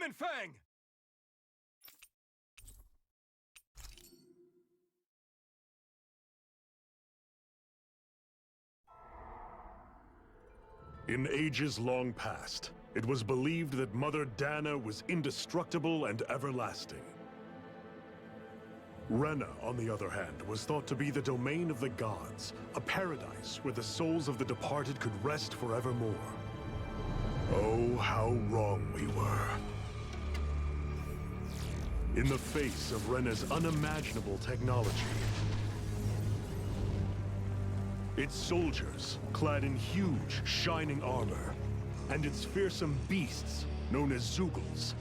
Fan Fang! In ages long past, it was believed that Mother Dana was indestructible and everlasting. Rena, on the other hand, was thought to be the domain of the gods, a paradise where the souls of the departed could rest forevermore. Oh, how wrong we were. In the face of Rena's unimaginable technology, its soldiers, clad in huge, shining armor, and its fearsome beasts, known as Zeugles.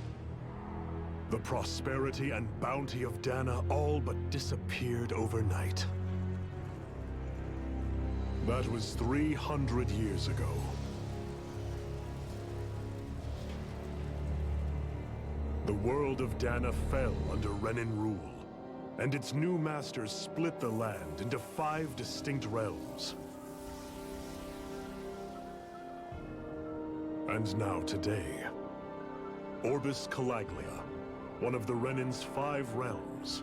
The prosperity and bounty of Dana all but disappeared overnight. That was 300 years ago. The world of Dana fell under Renan rule, and its new masters split the land into 5 distinct realms. And now today, Orbis Calaglia, one of the Renan's 5 realms.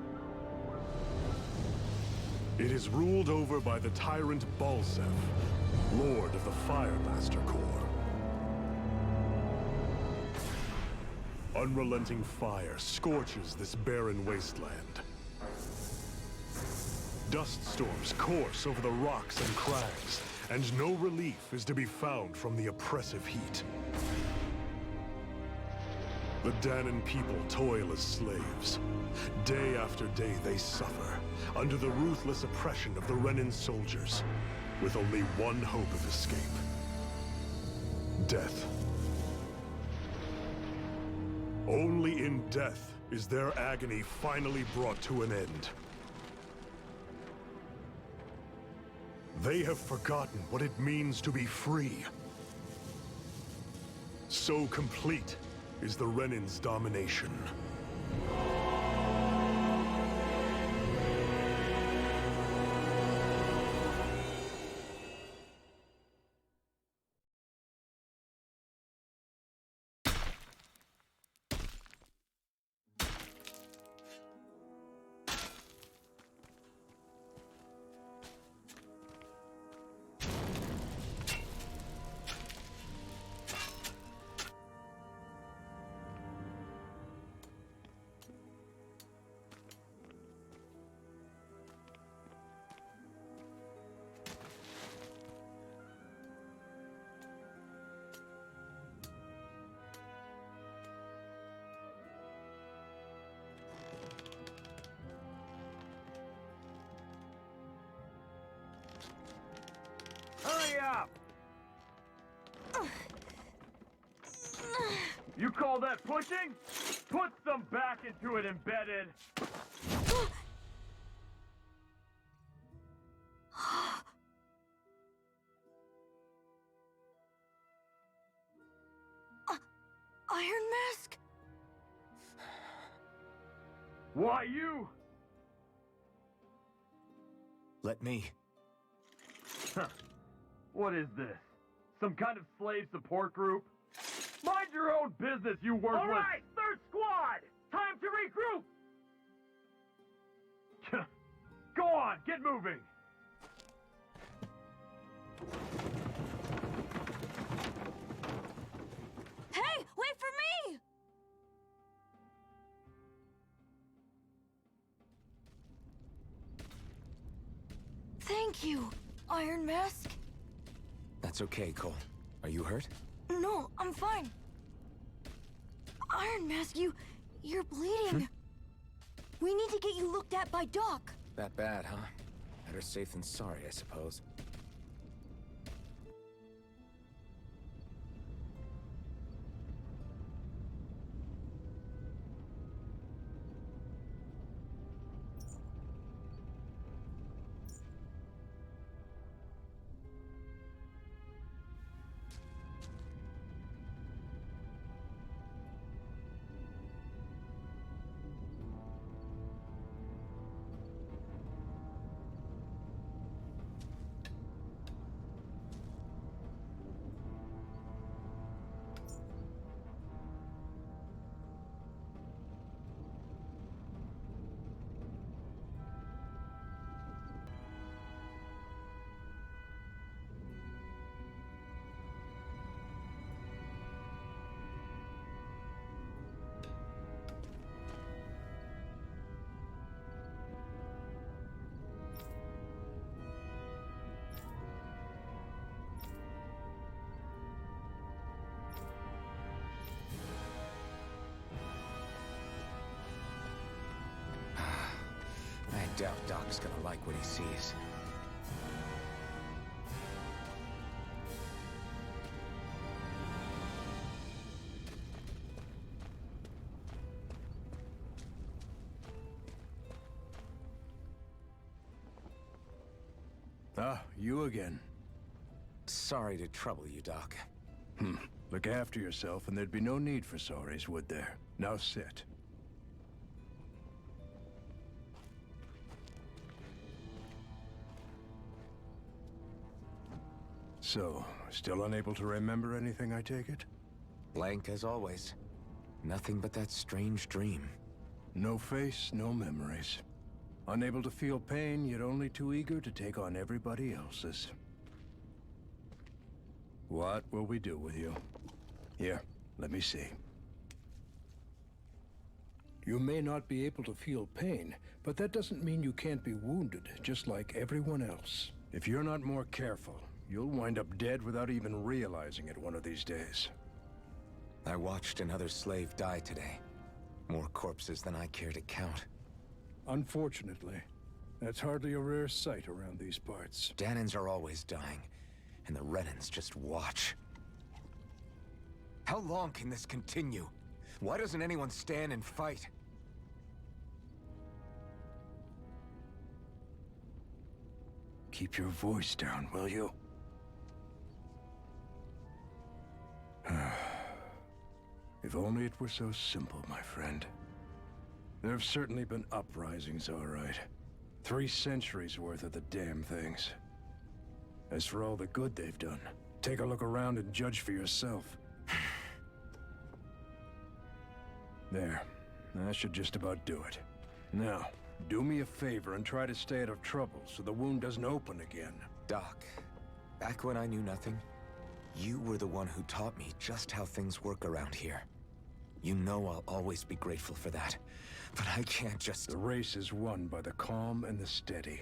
It is ruled over by the tyrant Balseph, Lord of the Fire Master Corps. Unrelenting fire scorches this barren wasteland. Dust storms course over the rocks and crags, and no relief is to be found from the oppressive heat. The Danan people toil as slaves. Day after day they suffer, under the ruthless oppression of the Renan soldiers, with only one hope of escape. Death. Only in death is their agony finally brought to an end. They have forgotten what it means to be free. So complete is the Renan's domination. Hurry up! You call that pushing? Put some back into it, embedded! Iron Mask? Why you? Let me. Huh. What is this? Some kind of slave support group? Mind your own business, you worthless— All right, third squad! Time to regroup! Go on, get moving! Hey, wait for me! Thank you, Iron Mask. That's okay, Cole. Are you hurt? No, I'm fine. Iron Mask, you're bleeding. We need to get you looked at by Doc. That bad, huh? Better safe than sorry, I suppose. doubt Doc's gonna like what he sees. Ah, you again. Sorry to trouble you, Doc. Look after yourself, and there'd be no need for sorries, would there? Now sit. So, still unable to remember anything, I take it? Blank as always. Nothing but that strange dream. No face, no memories. Unable to feel pain, yet only too eager to take on everybody else's. What will we do with you? Here, let me see. You may not be able to feel pain, but that doesn't mean you can't be wounded, just like everyone else. If you're not more careful, you'll wind up dead without even realizing it one of these days. I watched another slave die today. More corpses than I care to count. Unfortunately, that's hardly a rare sight around these parts. Dahnans are always dying, and the Renans just watch. How long can this continue? Why doesn't anyone stand and fight? Keep your voice down, will you? If only it were so simple, my friend. There have certainly been uprisings, all right. 3 centuries worth of the damn things. As for all the good they've done, take a look around and judge for yourself. There. That should just about do it. Now, do me a favor and try to stay out of trouble so the wound doesn't open again. Doc, back when I knew nothing, you were the one who taught me just how things work around here. You know I'll always be grateful for that, but I can't just... The race is won by the calm and the steady.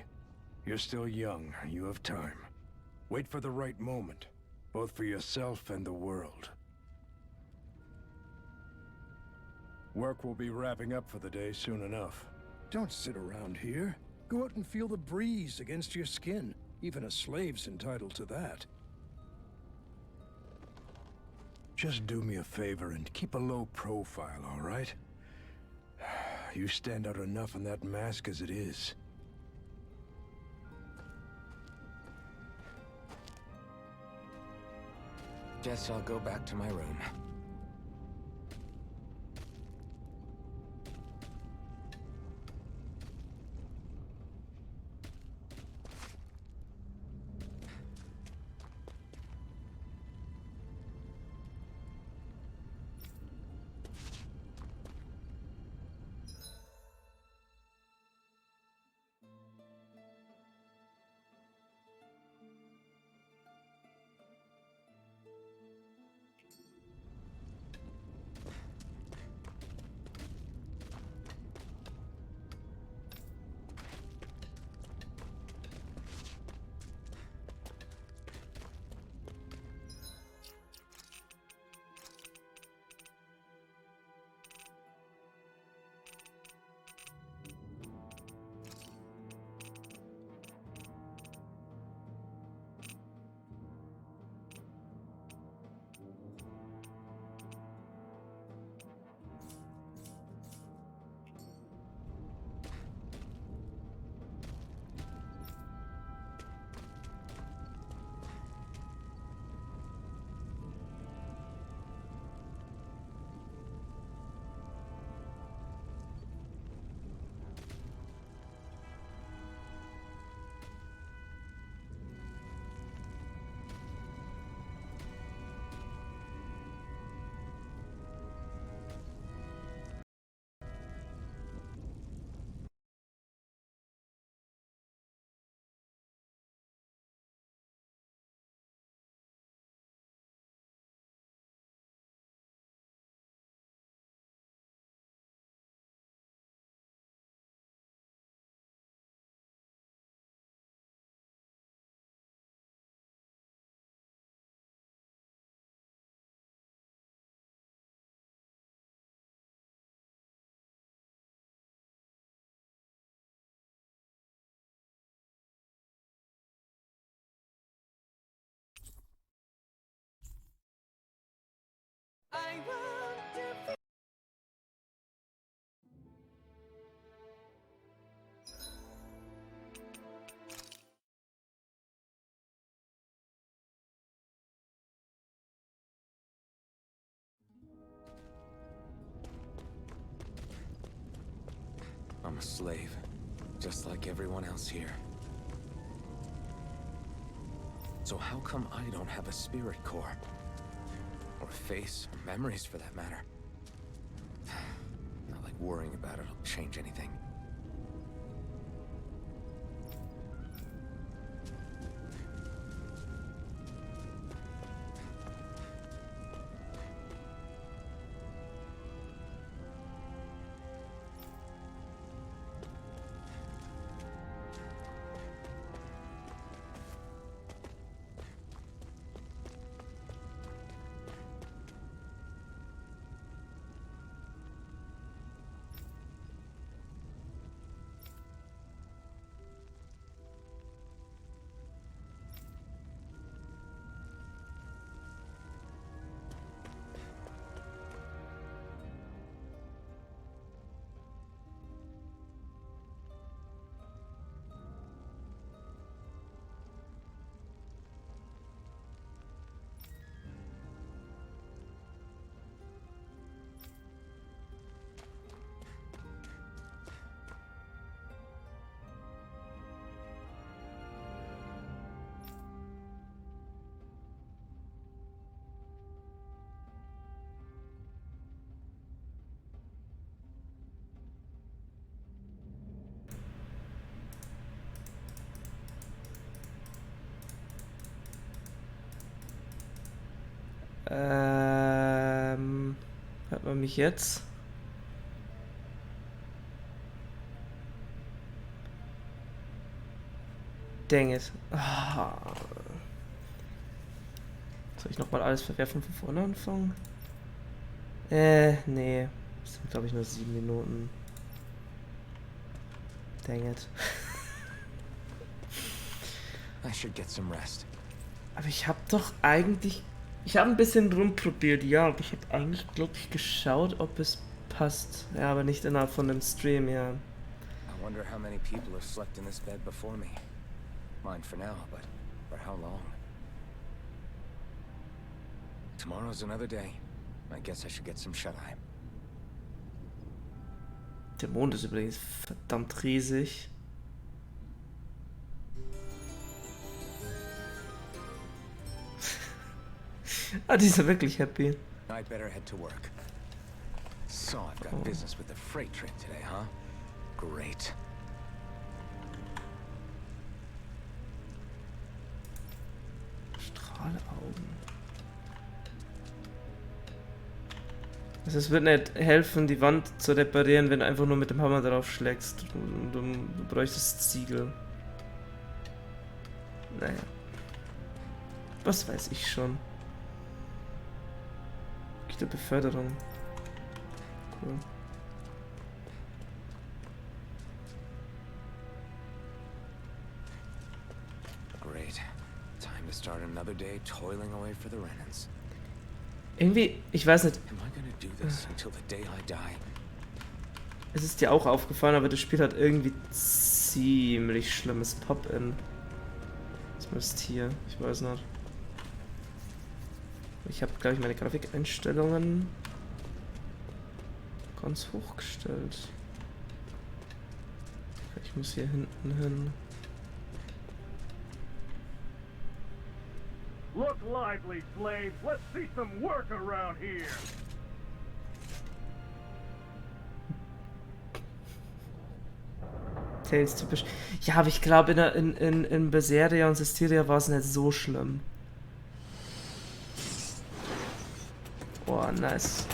You're still young, you have time. Wait for the right moment, both for yourself and the world. Work will be wrapping up for the day soon enough. Don't sit around here. Go out and feel the breeze against your skin. Even a slave's entitled to that. Just do me a favor and keep a low profile, all right? You stand out enough in that mask as it is. Guess I'll go back to my room. A slave, just like everyone else here. So how come I don't have a spirit core? Or a face, or memories for that matter? Not like worrying about it'll change anything. Hört man mich jetzt? Dang it. Ah. Soll ich nochmal alles verwerfen von vorne anfangen? Nee. Das sind glaube ich nur 7 Minuten. Dang it. I should get some rest. Aber ich habe doch eigentlich... Ich habe ein bisschen rumprobiert, ja, aber ich habe eigentlich, glaube ich, geschaut, ob es passt. Ja, aber nicht innerhalb von dem Stream, ja. I wonder how many people have slept in this bed before me. Mine for now, but for how long? Tomorrow's another day. I guess I should get some shut-eye. Der Mond ist übrigens verdammt riesig. Ah, die ist ja wirklich happy. I'd better head to work. So I've got business with the freight train today, huh? Great. Strahlaugen. Also es wird nicht helfen, die Wand zu reparieren, wenn du einfach nur mit dem Hammer drauf schlägst. Du bräuchtest Ziegel. Naja. Was weiß ich schon. Der Beförderung. Cool. Great. Time to start another day toiling away for the Renans. Irgendwie, ich weiß nicht, Am I gonna do this until the day I die? es ist dir auch aufgefallen, aber das Spiel hat irgendwie ziemlich schlimmes Pop-In. Zumindest hier, ich weiß nicht. Ich habe, glaube ich, meine Grafikeinstellungen ganz hoch gestellt. Ich muss hier hinten hin. Look lively, slaves. Let's see some work around here. Tales typisch. Ja, aber ich glaube, in Berseria und Systeria war es nicht so schlimm. Oh, nice.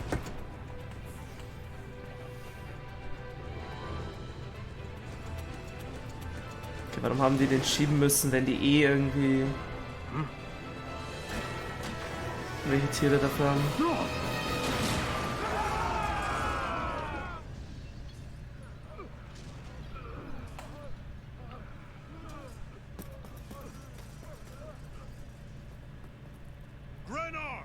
Okay, warum haben die den schieben müssen, wenn die eh irgendwie... welche Tiere dafür haben? Grenar!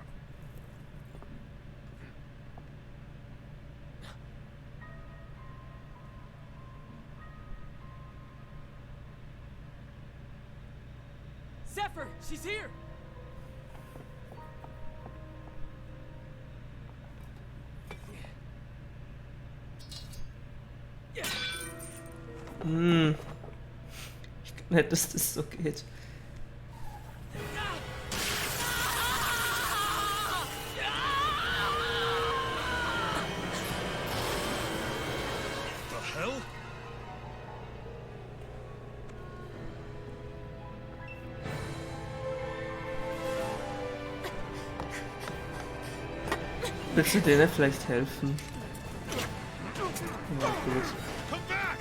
Zephyr, she's here! Hm. Nett, dass das so geht. The hell? Willst du denen vielleicht helfen? Ja, gut. Come back!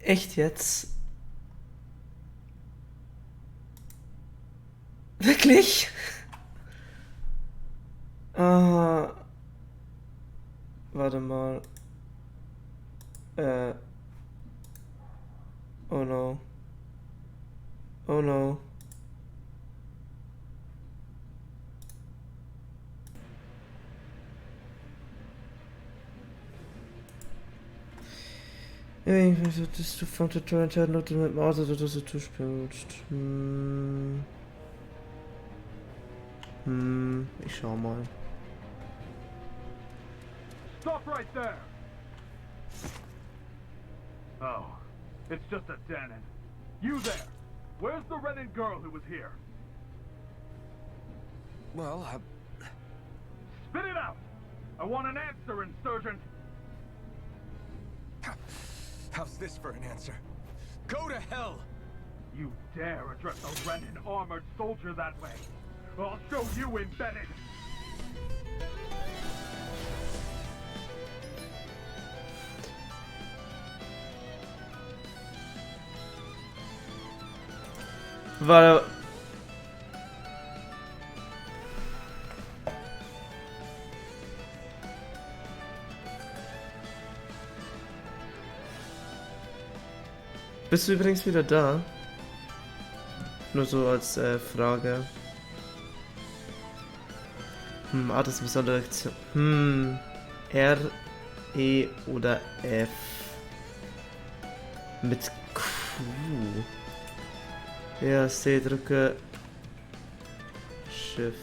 Echt jetzt? Wirklich? Warte mal. Oh no. Oh no. Dass du from the torrent had not mit Maus, dass du zu spielst. Ich schau mal. Stop right there! Oh, it's just a Danon. You there! Where's the Renin girl who was here? Well, Spit it out! I want an answer, Insurgent! how's this for an answer? Go to hell! You dare address a Renin armored soldier that way? I'll show you embedded! Warte. Bist du übrigens wieder da? Nur so als Frage. Das ist eine besondere Aktion. R, E oder F. Mit Q. Ja, C drücke. Shift.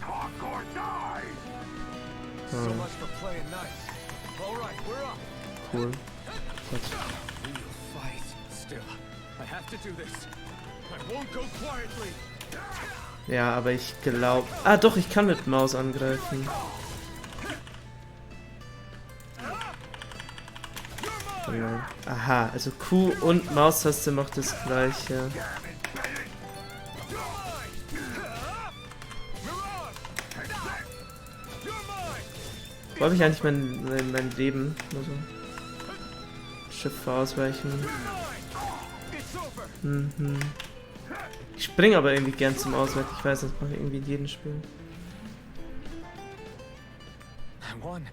Talk or die! So much for playing nice. All right, we're up. Cool. We'll fight. Still, I have to do this. I won't go quietly. Ja, aber ich glaube... Ah doch, ich kann mit Maus angreifen. Genau. Aha, also Q und Maustaste macht das gleiche. Wo habe ich eigentlich mein Leben? Also Schiff ausweichen. Ich springe aber irgendwie gern zum Ausweichen. Ich weiß, das mache ich irgendwie in jedem Spiel. I won.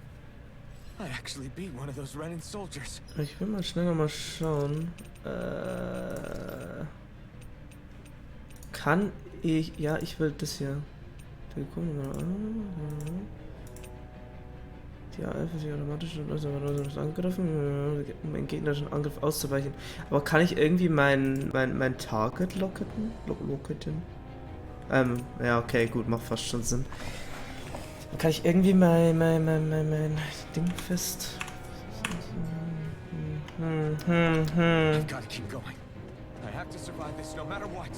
I actually beat one of those Renin soldiers. Ich will mal schnell noch mal schauen. Kann ich... Ja, ich will das hier. Die A11 ist automatisch angegriffen, um einen gegnerischen Angriff auszuweichen. Aber kann ich irgendwie mein Target locketen? Ja, okay, gut, macht fast schon Sinn. Kann ich irgendwie mein Ding fest... I've got to keep going. I have to survive this no matter what.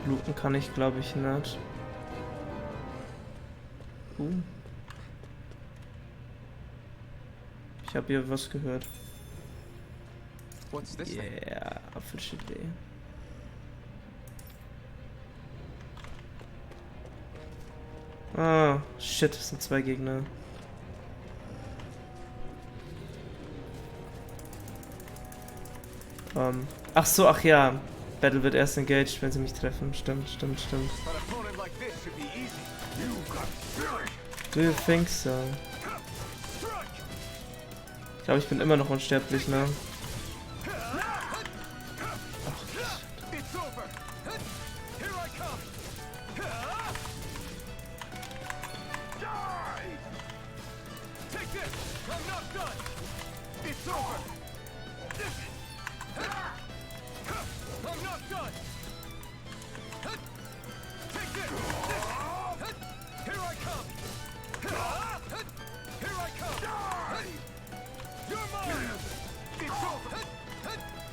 Looten kann ich, glaube ich, nicht. Ich habe hier was gehört. What's this thing? Yeah, Apfelschidee. Ah, shit, es sind zwei Gegner. Ach so, ach ja. Battle wird erst engaged, wenn sie mich treffen. Stimmt. Do you think so? Ich glaube, ich bin immer noch unsterblich, ne?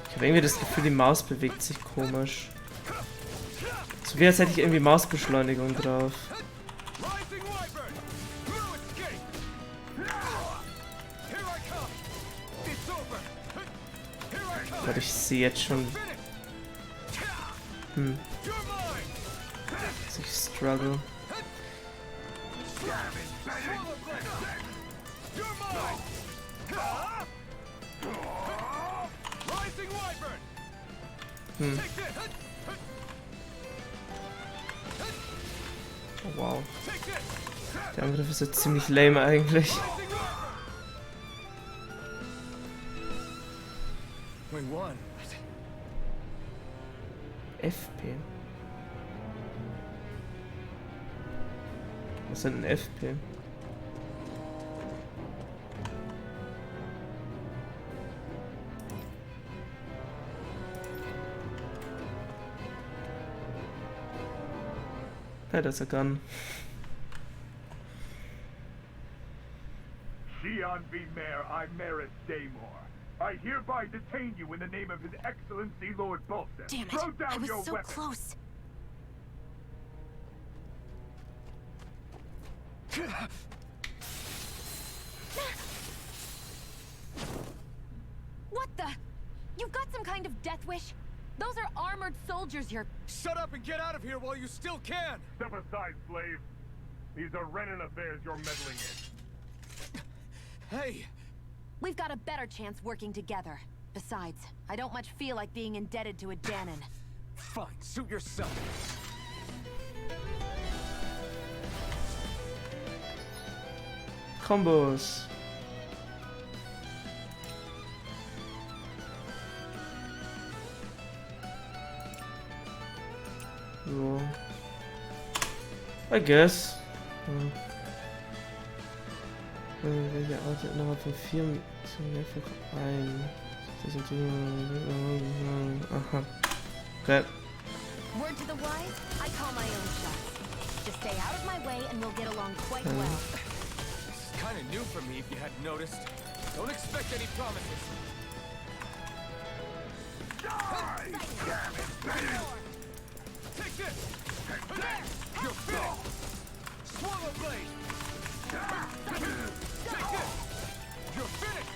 Ich habe irgendwie das Gefühl, die Maus bewegt sich komisch. So wie als hätte ich irgendwie Mausbeschleunigung drauf. Aber ich sehe jetzt schon... dass ich struggle. Oh, wow. Der Angriff ist jetzt ziemlich lame eigentlich. FP. Was sind denn FP? Ja, das ist a gun. Xi'an V. Mayor, I, Maris Daymore. I hereby detain you in the name of His Excellency Lord Bolton. Damn it! Throw I down was your so weapon. close. What the? You've got some kind of death wish? Those are armored soldiers you're... Shut up and get out of here while you still can! Step aside, slave. These are Renan affairs you're meddling in. Hey! We've got a better chance working together. Besides, I don't much feel like being indebted to a Danon. Fine, suit yourself. Combos. So. I guess. Welche Art innerhalb von 4 zum mehrfach ein. Das sind aha. Okay. Word to the wise, I call my own shots. Just stay out of my way and we'll get along quite well. This is kind of new for me, if you hadn't noticed. Don't expect any promises. Die! Damn it, Renan! Take this! You're finished! Swallow blade! Take this! You're finished!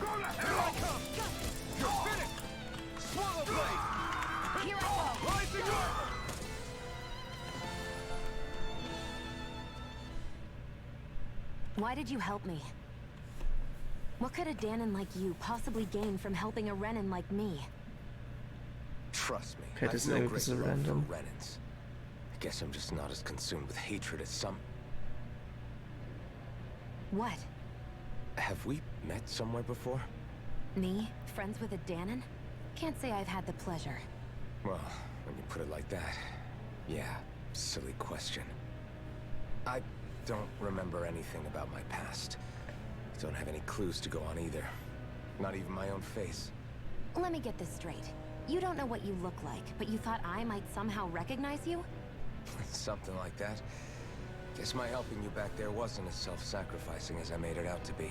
Go to Here I hell! come! You're finished! Swallow blade! Here I go. Rising armor! Why did you help me? What could a Danon like you possibly gain from helping a Renan like me? Trust me, Okay, I've das ist no irgendwie ein great bisschen love for random. Renans. I guess I'm just not as consumed with hatred as some. What? Have we met somewhere before? Me? Friends with a Danon? Can't say I've had the pleasure. Well, when you put it like that, yeah, silly question. I don't remember anything about my past. Don't have any clues to go on either. Not even my own face. Let me get this straight. You don't know what you look like, but you thought I might somehow recognize you? Something like that. Guess my helping you back there wasn't as self-sacrificing as I made it out to be.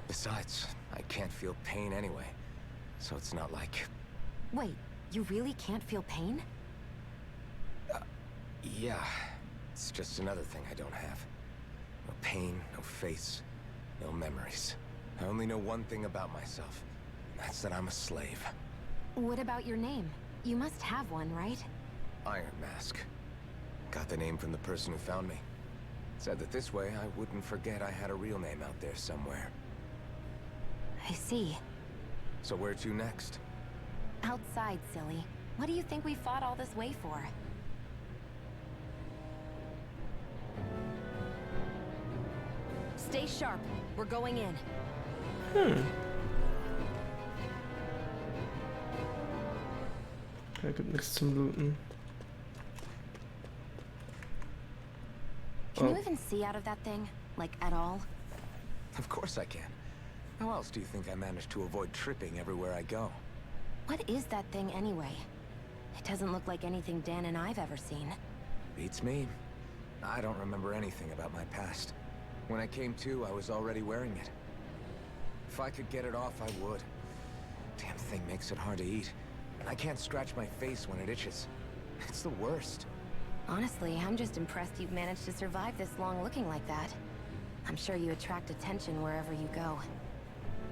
Besides, I can't feel pain anyway. So it's not like... Wait, you really can't feel pain? Yeah. It's just another thing I don't have. No pain, no face, no memories. I only know one thing about myself. And that's that I'm a slave. What about your name? You must have one, right? Iron Mask. Got the name from the person who found me. Said that this way I wouldn't forget I had a real name out there somewhere. I see. So where to next? Outside, silly. What do you think we fought all this way for? Stay sharp. We're going in. Da gibt nichts zum Looten. Can you Oh. even see out of that thing? Like, at all? Of course I can. How else do you think I managed to avoid tripping everywhere I go? What is that thing anyway? It doesn't look like anything Dan and I've ever seen. Beats me. I don't remember anything about my past. When I came to, I was already wearing it. If I could get it off, I would. Damn thing makes it hard to eat. And I can't scratch my face when it itches. It's the worst. Honestly, I'm just impressed you've managed to survive this long looking like that. I'm sure you attract attention wherever you go.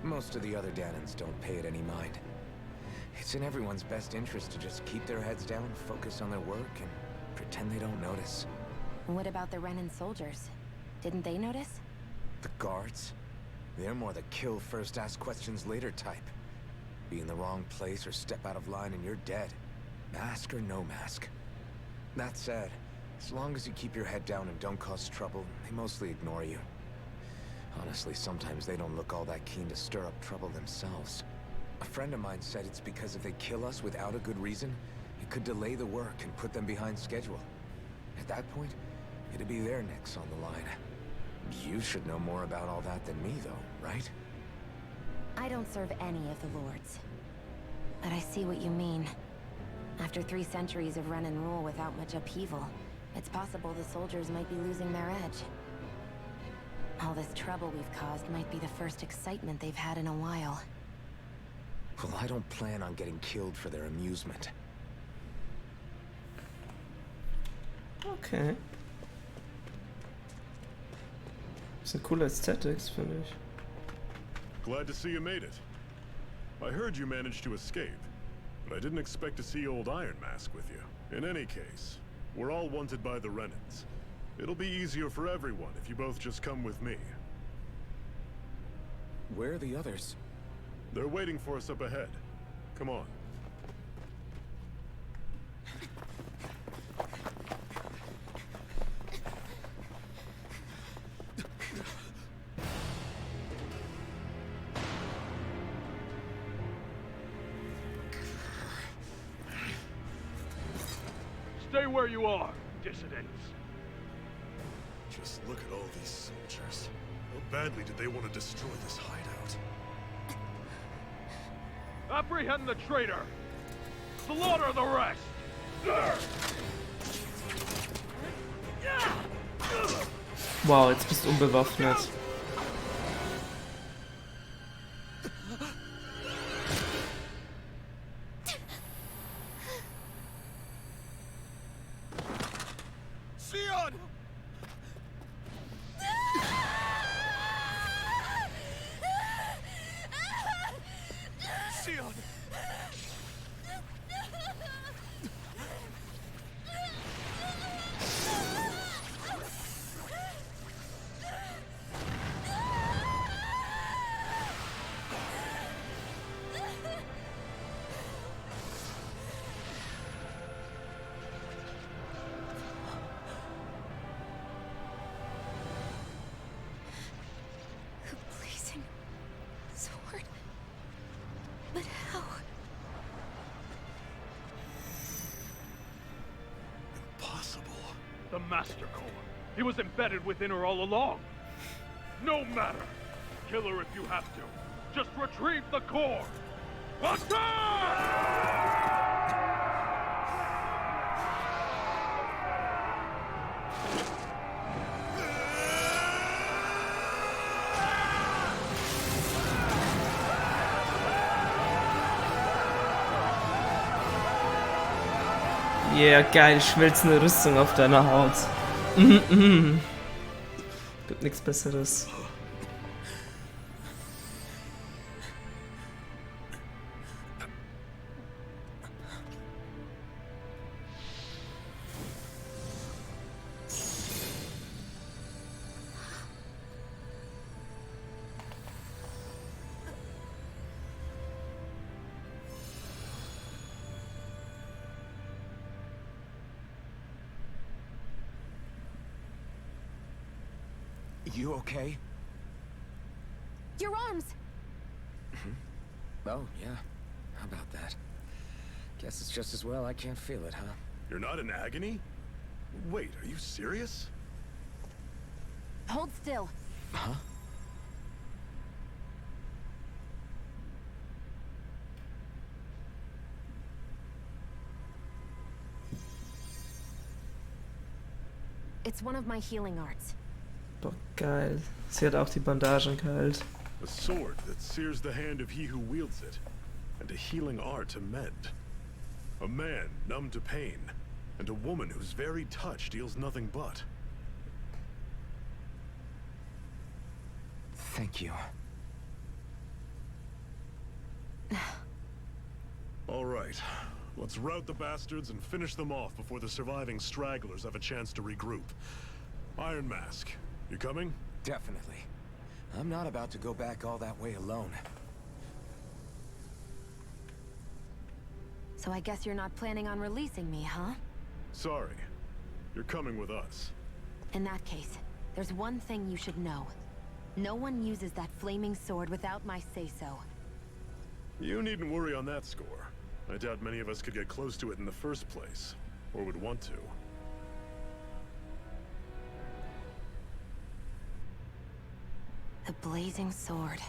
Most of the other Danans don't pay it any mind. It's in everyone's best interest to just keep their heads down, focus on their work, and pretend they don't notice. What about the Renan soldiers? Didn't they notice? The guards? They're more the kill first, ask questions later type. Be in the wrong place or step out of line and you're dead. Mask or no mask. That said, as long as you keep your head down and don't cause trouble, they mostly ignore you. Honestly, sometimes they don't look all that keen to stir up trouble themselves. A friend of mine said it's because if they kill us without a good reason, it could delay the work and put them behind schedule. At that point, it'd be their necks on the line. You should know more about all that than me, though, right? I don't serve any of the lords. But I see what you mean. After 3 centuries of Renan rule without much upheaval, it's possible the soldiers might be losing their edge. All this trouble we've caused might be the first excitement they've had in a while. Well, I don't plan on getting killed for their amusement. Okay. Das sind coole Aesthetics, finde ich. Glad to see you made it. I heard you managed to escape, but I didn't expect to see old Iron Mask with you. In any case, we're all wanted by the Renans. It'll be easier for everyone if you both just come with me. Where are the others? They're waiting for us up ahead. Come on. Stay where you are, dissidents. Just look at all these soldiers. How badly did they want to destroy this hideout? Apprehend the traitor! Slaughter the rest! Wow, jetzt bist du unbewaffnet. Sion! Sion! The blazing sword. But how? Impossible. The Master Core. He was embedded within her all along. No matter. Kill her if you have to. Just retrieve the core. Attack! Yeah, geil, schmelzende Rüstung auf deiner Haut. Gibt nichts Besseres. You okay? Your arms! Oh, yeah. How about that? Guess it's just as well I can't feel it, huh? You're not in agony? Wait, are you serious? Hold still. Huh? It's one of my healing arts. Boah, geil. Sie hat auch die Bandagen geheilt. A sword that sears the hand of he who wields it, and a healing art to mend. A man numb to pain, and a woman whose very touch deals nothing but. Thank you. All right, let's rout the bastards and finish them off before the surviving stragglers have a chance to regroup. Iron Mask, you coming? Definitely. I'm not about to go back all that way alone. So I guess you're not planning on releasing me, huh? Sorry, you're coming with us. In that case, there's one thing you should know. No one uses that flaming sword without my say-so. You needn't worry on that score. I doubt many of us could get close to it in the first place, or would want to. The blazing sword.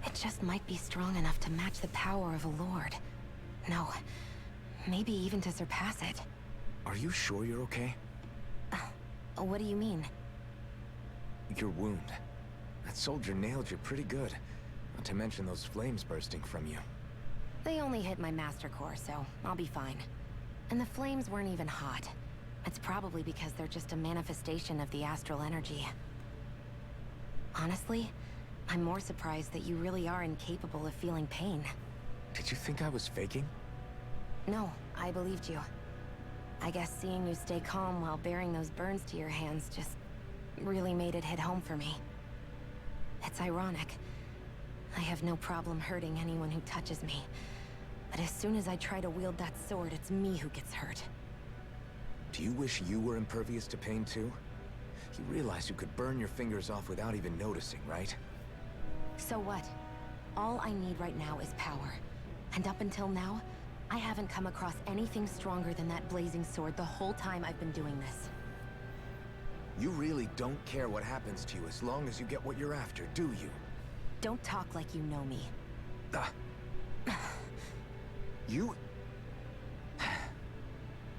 It just might be strong enough to match the power of a lord. No, maybe even to surpass it. Are you sure you're okay? What do you mean? Your wound. That soldier nailed you pretty good. Not to mention those flames bursting from you. They only hit my master core, so I'll be fine. And the flames weren't even hot. It's probably because they're just a manifestation of the astral energy. Honestly, I'm more surprised that you really are incapable of feeling pain. Did you think I was faking? No, I believed you. I guess seeing you stay calm while bearing those burns to your hands just really made it hit home for me. It's ironic. I have no problem hurting anyone who touches me. But as soon as I try to wield that sword, it's me who gets hurt. Do you wish you were impervious to pain too? You realize you could burn your fingers off without even noticing, right? So what? All I need right now is power. And up until now, I haven't come across anything stronger than that blazing sword the whole time I've been doing this. You really don't care what happens to you as long as you get what you're after, do you? Don't talk like you know me. You...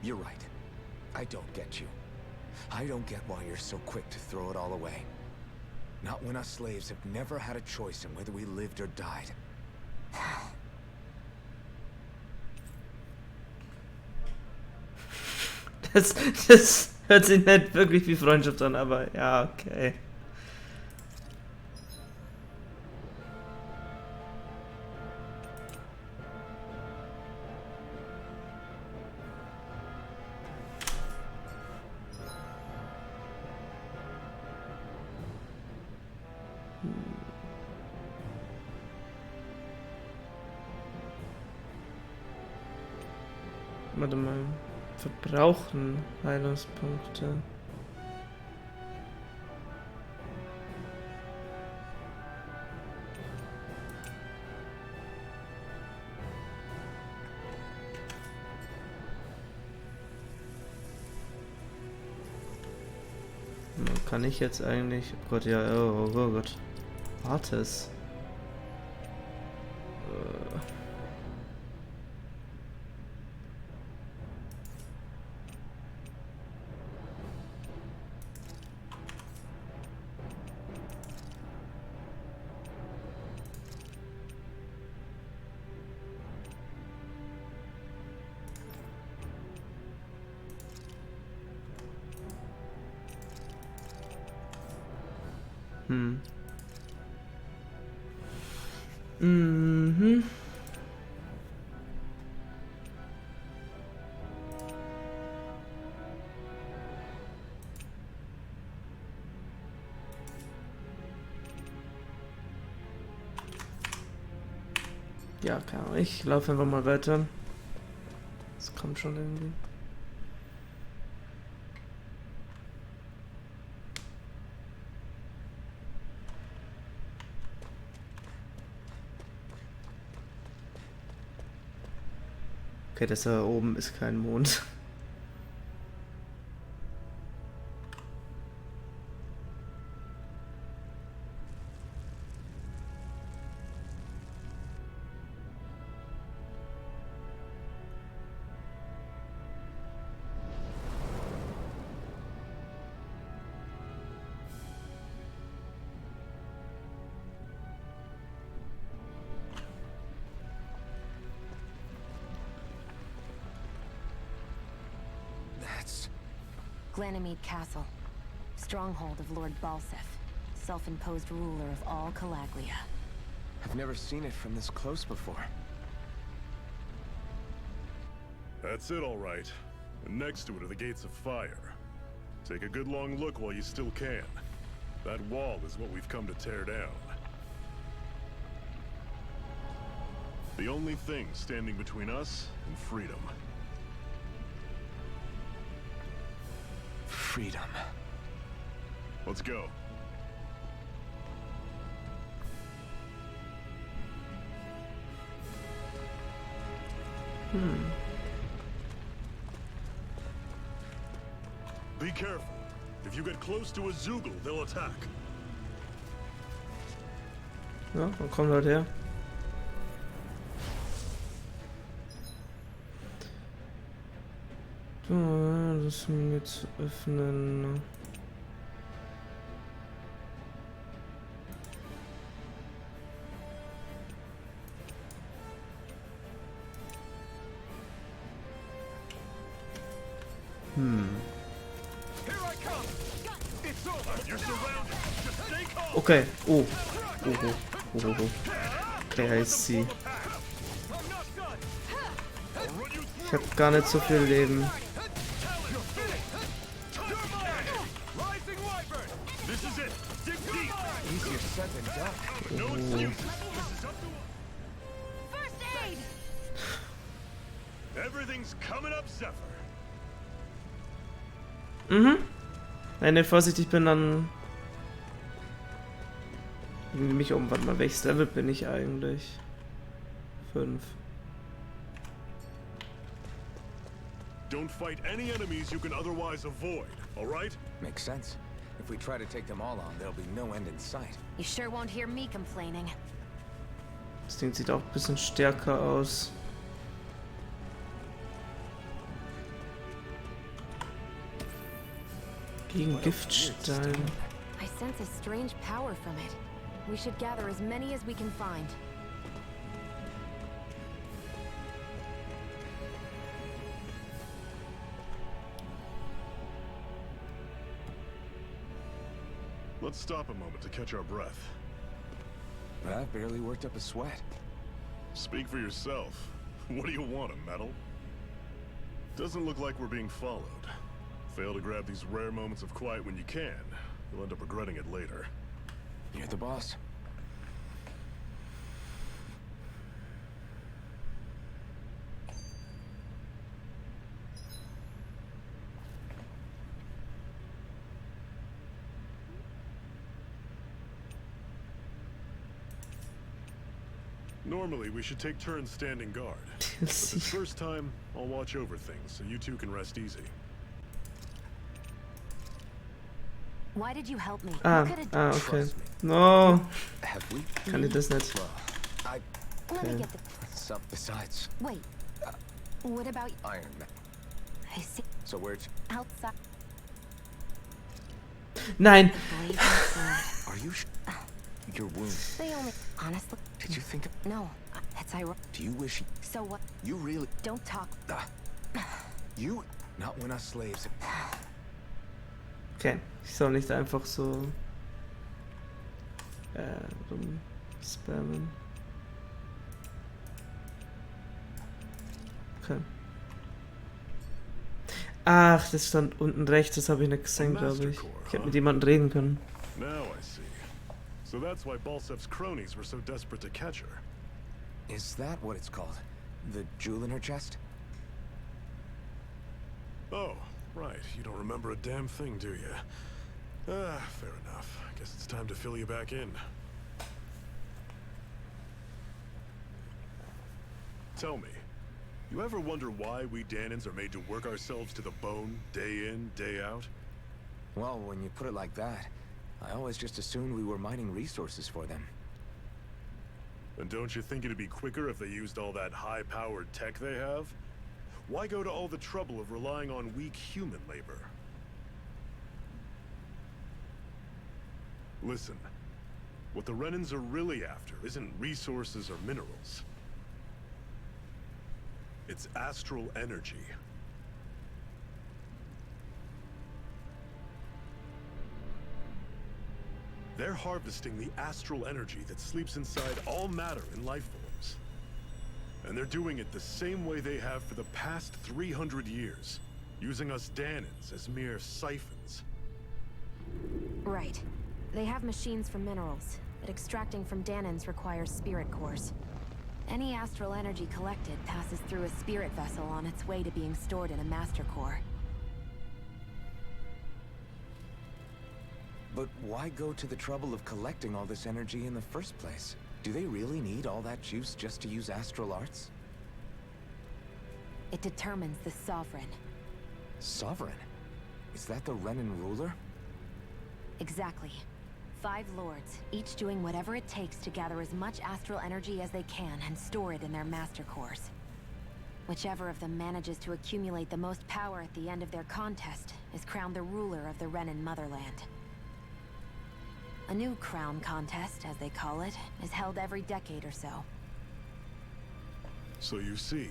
You're right. I don't get you. I don't get why you're so quick to throw it all away. Not when us slaves have never had a choice in whether we lived or died. Das hört sich nicht wirklich wie Freundschaft an, aber ja, okay. Warte mal. Verbrauchen Heilungspunkte. Kann ich jetzt eigentlich... Oh Gott, ja, oh Gott. Artes. Mhm. Ja, keine Ahnung. Ich laufe einfach mal weiter. Das kommt schon irgendwie. Okay, das da oben ist kein Mond. That's... Glanamede Castle. Stronghold of Lord Balsef. Self-imposed ruler of all Calaglia. I've never seen it from this close before. That's it, all right. And next to it are the Gates of Fire. Take a good long look while you still can. That wall is what we've come to tear down. The only thing standing between us and freedom. Freedom. Let's go. Be careful. If you get close to a Zoogle, they'll attack. Ja, wo kommt Leute her? Das mit öffnen. Here I come. It's over. You're surrounded. Just stay calm. Okay. Oh. Okay, I see. I'm not done. I'll run you through. Ich hab gar nicht so viel Leben. Rising Wyvern. This is it. Dig deep. Easier said than done. No excuses. This is up to us. First aid! Everything's coming up, Zephyr. Wenn ich vorsichtig bin, dann bringen die mich um. Warte mal, welches Level bin ich eigentlich? 5. Don't fight any enemies you can otherwise avoid, all right? Makes sense. If we try to take them all on, there'll be no end in sight. You sure won't hear me complaining. Das Ding sieht auch ein bisschen stärker aus. Gegen Giftstein. I sense a strange power from it. We should gather as many as we can find. Let's stop a moment to catch our breath. But I've barely worked up a sweat. Speak for yourself. What do you want, a medal? Doesn't look like we're being followed. Fail to grab these rare moments of quiet when you can. You'll end up regretting it later. You're the boss. Normally, we should take turns standing guard. But this first time, I'll watch over things so you two can rest easy. Why did you help me? Ah, You could have okay. Trust me. No, Have we? kann ich das nicht. Well, I... Let me Okay. get the... Some besides Wait. What about... Iron Man. I see... So where'd you... Outside... Nein! Blazing sword. Are you Your wound. They only... Honestly... Did you think... No. That's ironic. Do you wish... So what? You really... Don't talk. You... Not when us slaves... Okay, ich soll nicht einfach so rumspammen. Okay. Ach, das stand unten rechts, das habe ich nicht gesehen, glaube ich. Ich hätte mit jemandem reden können. Now I see. So that's why Balsef's cronies were so desperate to catch her. Is that what it's called? The jewel in her chest? Oh, right. You don't remember a damn thing, do you? Ah, fair enough. Guess it's time to fill you back in. Tell me, You ever wonder why we Danans are made to work ourselves to the bone, day in, day out? Well, when you put it like that, I always just assumed we were mining resources for them. And don't you think it'd be quicker if they used all that high-powered tech they have? Why go to all the trouble of relying on weak human labor? Listen, what the Renans are really after isn't resources or minerals. It's astral energy. They're harvesting the astral energy that sleeps inside all matter in life forms. And they're doing it the same way they have for the past 300 years, using us Danans as mere siphons. Right. They have machines for minerals, but extracting from Danans requires spirit cores. Any astral energy collected passes through a spirit vessel on its way to being stored in a master core. But why go to the trouble of collecting all this energy in the first place? Do they really need all that juice just to use astral arts? It determines the Sovereign. Sovereign? Is that the Renan ruler? Exactly. 5 lords, each doing whatever it takes to gather as much astral energy as they can and store it in their master cores. Whichever of them manages to accumulate the most power at the end of their contest is crowned the ruler of the Renan motherland. A new crown contest, as they call it, is held every decade or so. So you see,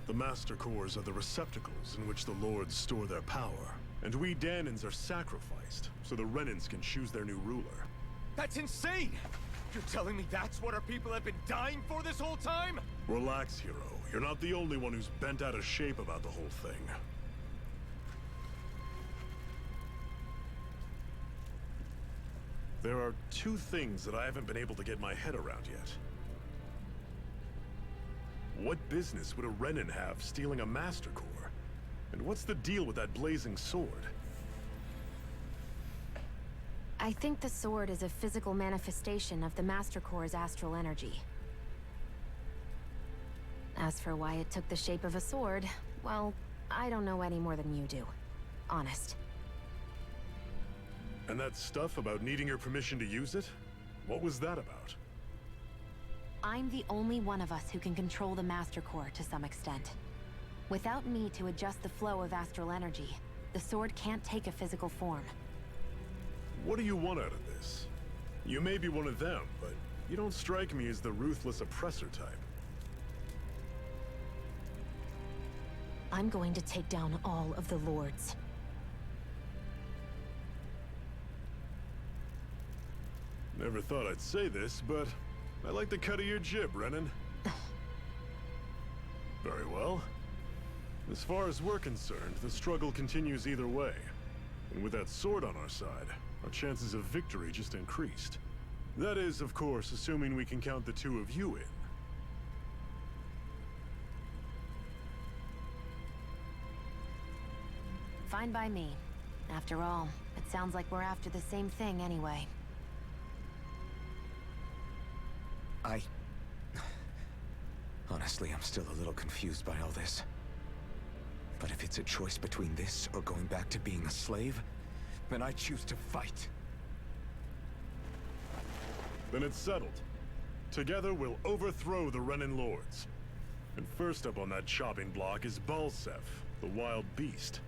the Master Cores are the receptacles in which the Lords store their power. And we Danans are sacrificed, so the Renans can choose their new ruler. That's insane! You're telling me that's what our people have been dying for this whole time? Relax, hero. You're not the only one who's bent out of shape about the whole thing. There are 2 things that I haven't been able to get my head around yet. What business would a Renan have stealing a Master Core? And what's the deal with that blazing sword? I think the sword is a physical manifestation of the Master Core's astral energy. As for why it took the shape of a sword, well, I don't know any more than you do. Honest. And that stuff about needing your permission to use it? What was that about? I'm the only one of us who can control the Master Core to some extent. Without me to adjust the flow of astral energy, the sword can't take a physical form. What do you want out of this? You may be one of them, but you don't strike me as the ruthless oppressor type. I'm going to take down all of the lords. Never thought I'd say this, but I like the cut of your jib, Renan. Very well. As far as we're concerned, the struggle continues either way. And with that sword on our side, our chances of victory just increased. That is, of course, assuming we can count the 2 of you in. Fine by me. After all, it sounds like we're after the same thing anyway. Honestly, I'm still a little confused by all this. But if it's a choice between this or going back to being a slave, then I choose to fight. Then it's settled. Together we'll overthrow the Renan Lords. And first up on that chopping block is Balseph, the wild beast.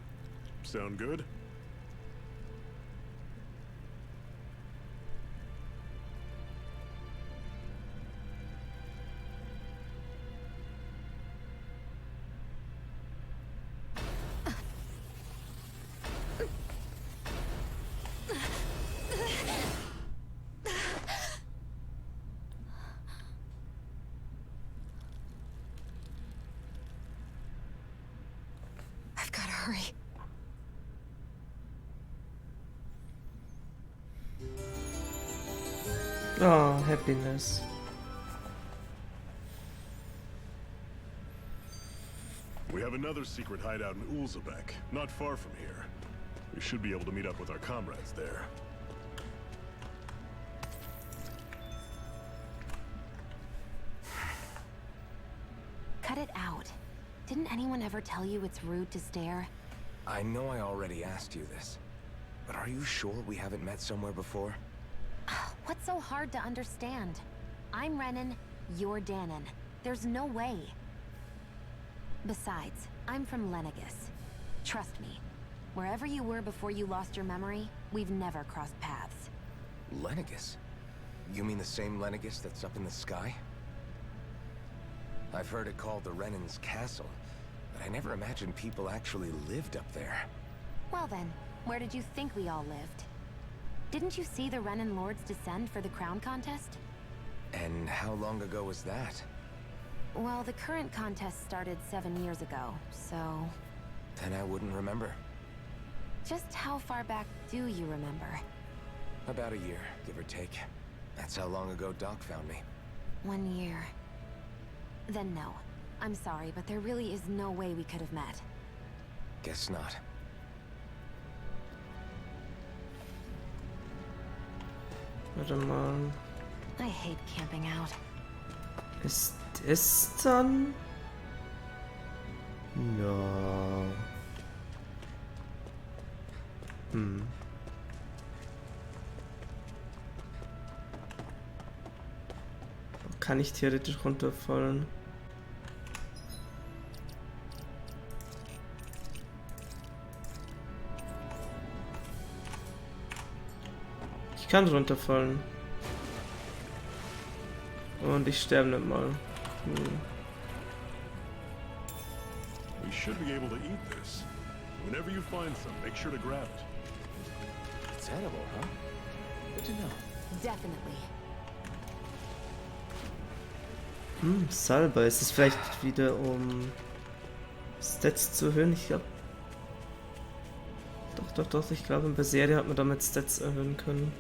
Sound good? I've gotta hurry. Oh, happiness. We have another secret hideout in Ulzebek, not far from here. We should be able to meet up with our comrades there. Cut it out. Didn't anyone ever tell you it's rude to stare? I know I already asked you this, but are you sure we haven't met somewhere before? What's so hard to understand? I'm Renan, you're Danon. There's no way. Besides, I'm from Lenegis. Trust me, wherever you were before you lost your memory, we've never crossed paths. Lenegis? You mean the same Lenegis that's up in the sky? I've heard it called the Renan's Castle, but I never imagined people actually lived up there. Well then, where did you think we all lived? Didn't you see the Renan Lords descend for the crown contest? And how long ago was that? Well, the current contest started 7 years ago, so... Then I wouldn't remember. Just how far back do you remember? About a year, give or take. That's how long ago Doc found me. 1 year. Then no. I'm sorry, but there really is no way we could have met. Guess not. Warte mal. I hate camping out. Ist es dann? Ja. Kann ich theoretisch runterfallen? Ich kann runterfallen. Und ich sterbe nicht mal. We should be able to eat this. Whenever you find some, make sure to grab it. It's edible, huh? Good to know. Definitely. Salbe. Ist es vielleicht wieder um Stats zu erhöhen? Ich glaube. Doch. Ich glaube, in Berseria hat man damit Stats erhöhen können.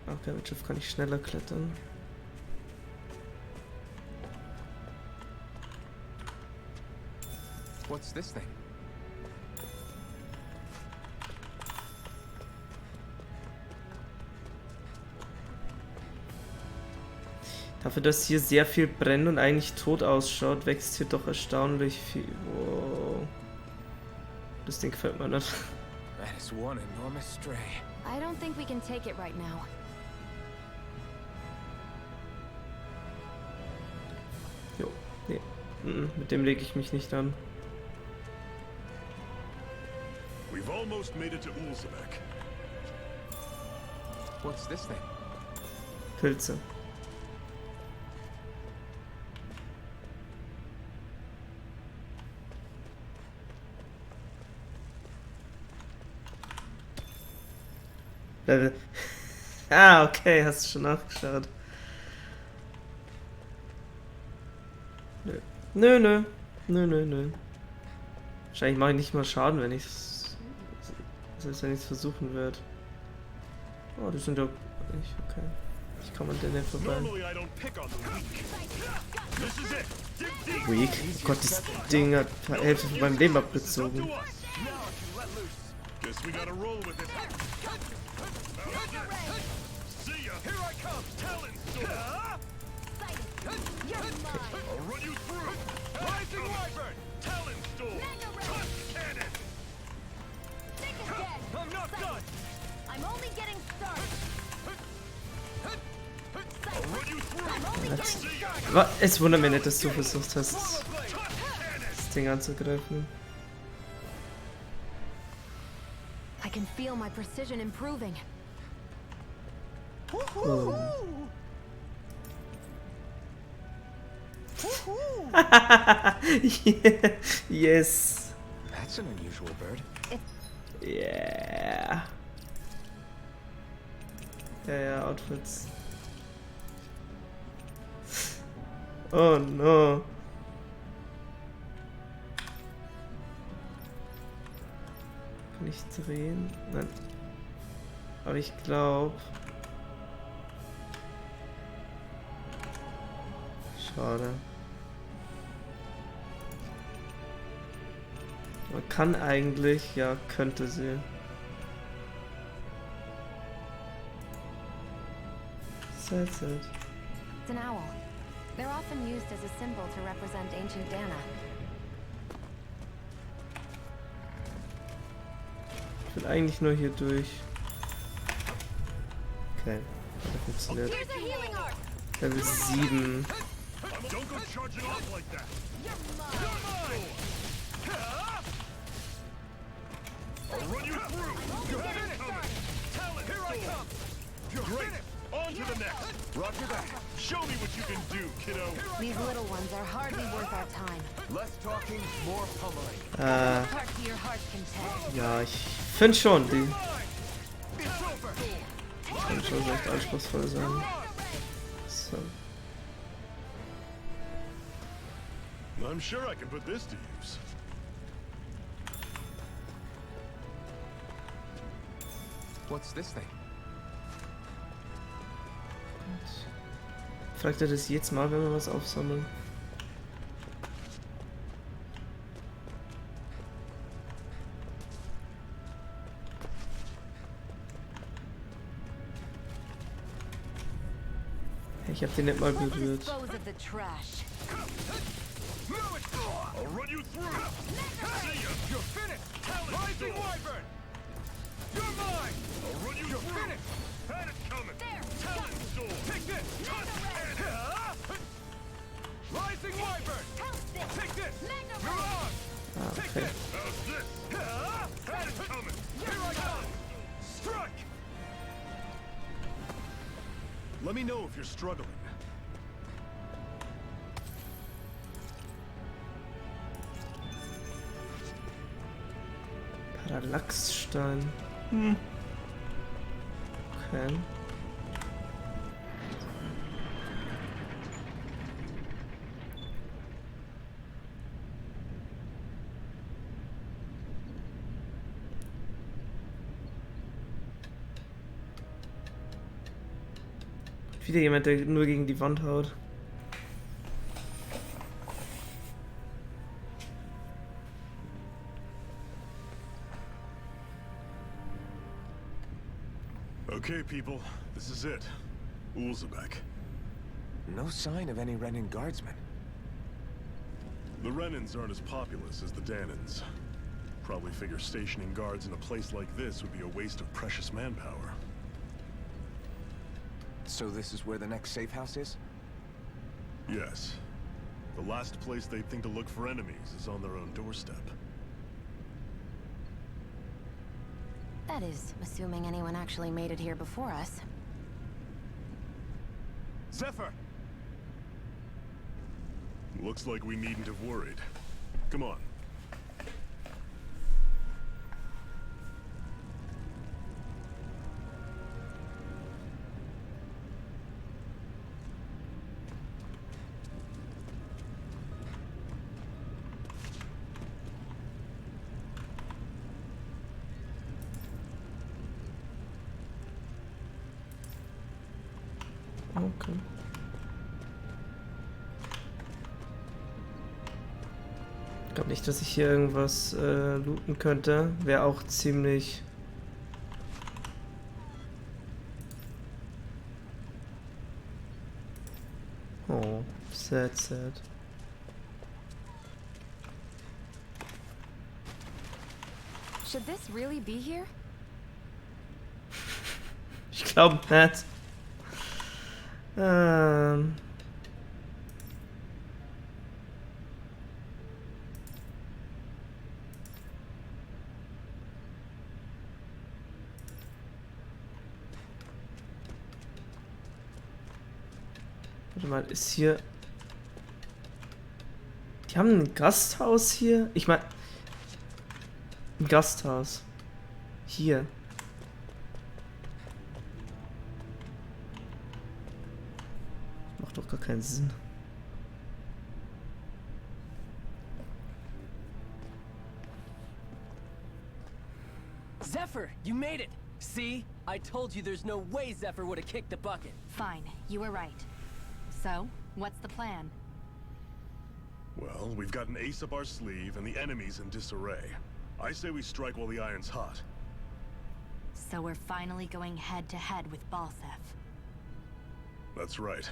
Okay, mit Schiff kann ich schneller klettern. What's this thing? Dafür, dass hier sehr viel brennt und eigentlich tot ausschaut, wächst hier doch erstaunlich viel. Wow. Das Ding gefällt mir nicht. That is one enormous stray. I don't think we can take it right now. Jo, nee. Mit dem lege ich mich nicht an. We've almost made it to Ulzebek. What's this thing? Pilze. Level. Ah, okay, hast du schon nachgeschaut. Nö. Wahrscheinlich mache ich nicht mal Schaden, wenn ich es. Selbst wenn ich es versuchen werde. Oh, die sind ja. Okay. Ich komme an denen vorbei. Normally I don't pick on the weak. This is it. Dig deep. Weak. Oh Gott, das Ding hat die Hälfte von meinem Leben abgezogen. Guess we gotta roll with it. See ya. Here I come. Talon sword. I'll run you through. Rising Wyvern. Talon storm. Tusk cannon. I'm not done! I'm only getting started. I'll run you through. Aber es wundert mich nicht, dass du versucht hast, das Ding anzugreifen. I can feel my precision improving. Yes. That's an unusual bird. Yeah. Ja, Outfits. Oh no. Kann ich drehen? Nein. Aber ich glaube. Schade. Man kann eigentlich, ja, könnte sie. Sad. It's an owl. They're often used as a symbol to represent ancient Dana. Ich will eigentlich nur hier durch. Okay, das funktioniert. Level 7. Don't go charging off like that. I'll run you through. You're coming. Talent here I come. You're great. On to the next. Roger that. Show me what you can do, kiddo. These little ones are hardly worth our time. Less talking, more pummeling. Part to your heart's content. Ja, ich finde schon, die It's over. können schon recht anspruchsvoll sein. So. I'm sure I can put this to use. What's this thing? Fragt er das jedes Mal, wenn wir was aufsammeln? Hey, ich hab den nicht mal berührt. Dispose of the trash. I'll run you through. See ya. You're finished. Talent Rising Wyvern. You're mine. I'll run you You're through. finished. Had it coming. There. Talent sword. Take this. Rising Wyvern. Take this. You're on. Ah, Take okay. this. How's this? Had it coming. Here I come. Strike. Let me know if you're struggling. Parallaxstein. Okay. Wieder jemand, der nur gegen die Wand haut. Okay, people, this is it. Ulzebek. No sign of any Renin guardsmen. The Renins aren't as populous as the Danans. Probably figure stationing guards in a place like this would be a waste of precious manpower. So this is where the next safe house is? Yes. The last place they'd think to look for enemies is on their own doorstep. That is, assuming anyone actually made it here before us. Zephyr. Looks like we needn't have worried. Come on. Okay. Ich glaube nicht, dass ich hier irgendwas looten könnte. Wäre auch ziemlich... Oh, sad, sad. Should this really be here? Ich glaube nicht. Warte mal, ist hier... Die haben ein Gasthaus hier? Ich meine... Ein Gasthaus. Hier. Macht doch gar keinen Sinn. Zephyr, you made it! See? I told you there's no way Zephyr would have kicked the bucket. Fine, you were right. So, what's the plan? Well, we've got an ace up our sleeve and the enemy's in disarray. I say we strike while the iron's hot. So we're finally going head-to-head with Balsef. That's right.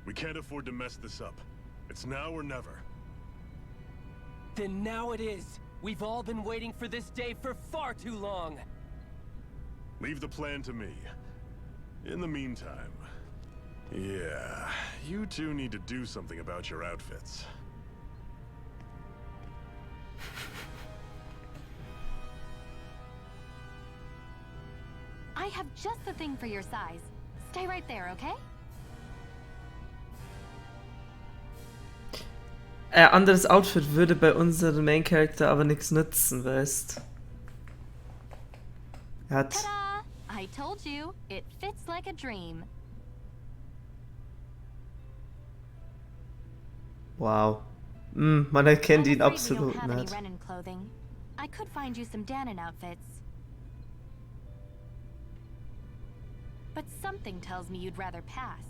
We can't afford to mess this up. It's now or never. Then now it is. We've all been waiting for this day for far too long. Leave the plan to me. In the meantime, yeah, you two need to do something about your outfits. I have just the thing for your size. Stay right there, okay? Anderes Outfit würde bei unserem Main Character aber nichts nützen, weißt. Er hat... Ta-da! I told you, it fits like a dream. Wow. Man erkennt ihn I'm afraid we don't absolut have any nicht. Renin clothing. I could find you some Danon outfits. But something tells me you'd rather pass.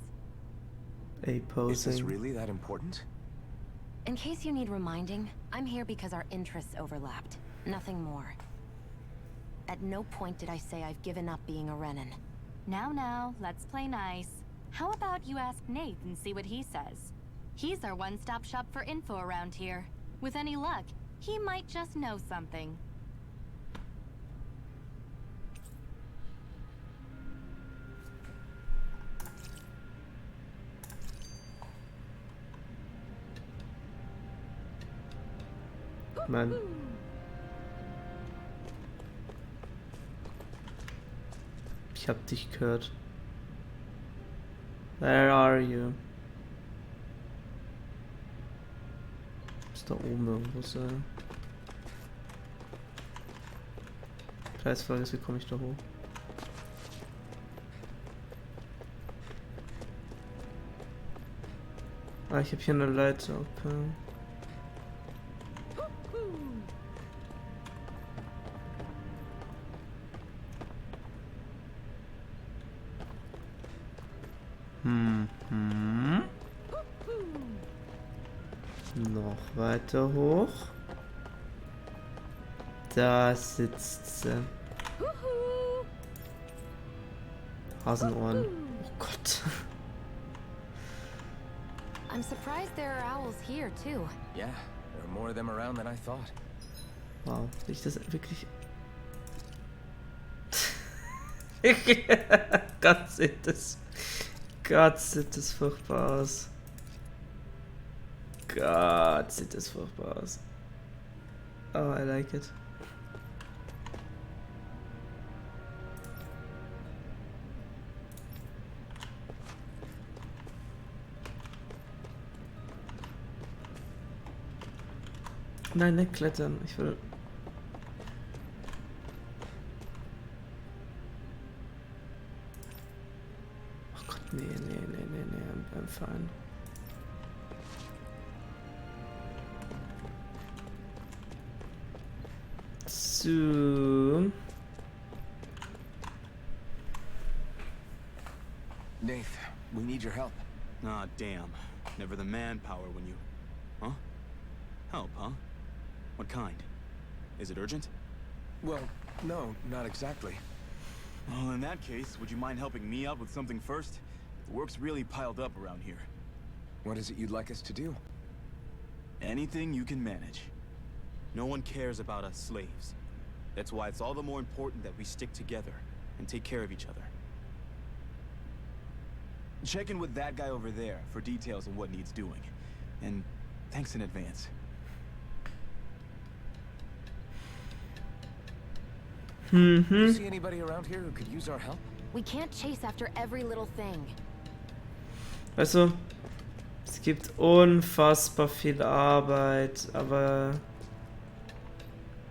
Ey, Is this posing. really that important? In case you need reminding, I'm here because our interests overlapped. Nothing more. At no point did I say I've given up being a Renin. Now, let's play nice. How about you ask Nate and see what he says? He's our one-stop shop for info around here. With any luck, he might just know something. Man. Ich hab dich gehört. Where are you? Ist da oben irgendwo sein? Preisfrage ist, wie komme ich da hoch? Ah, ich habe hier eine Leiter, okay. Noch weiter hoch. Da sitzt sie. Hasenohren. Oh Gott. I'm surprised there are owls here, too. Yeah, there are more of them around than I thought. Wow, sieht das wirklich... Gott, sieht das furchtbar aus. Gott, sieht das furchtbar aus. Oh, I like it. Nein, nicht klettern. Ich will... Oh Gott, nee, I'm fine. So... Nath, we need your help. Ah, damn. Never the manpower when you... Huh? Help, huh? What kind? Is it urgent? Well, no, not exactly. Well, in that case, would you mind helping me out with something first? The work's really piled up around here. What is it you'd like us to do? Anything you can manage. No one cares about us slaves. That's why it's all the more important that we stick together and take care of each other. Check in with that guy over there for details on what needs doing. And thanks in advance. You see anybody around here who could use our help? We can't chase after every little thing. Also, es gibt unfassbar viel Arbeit, aber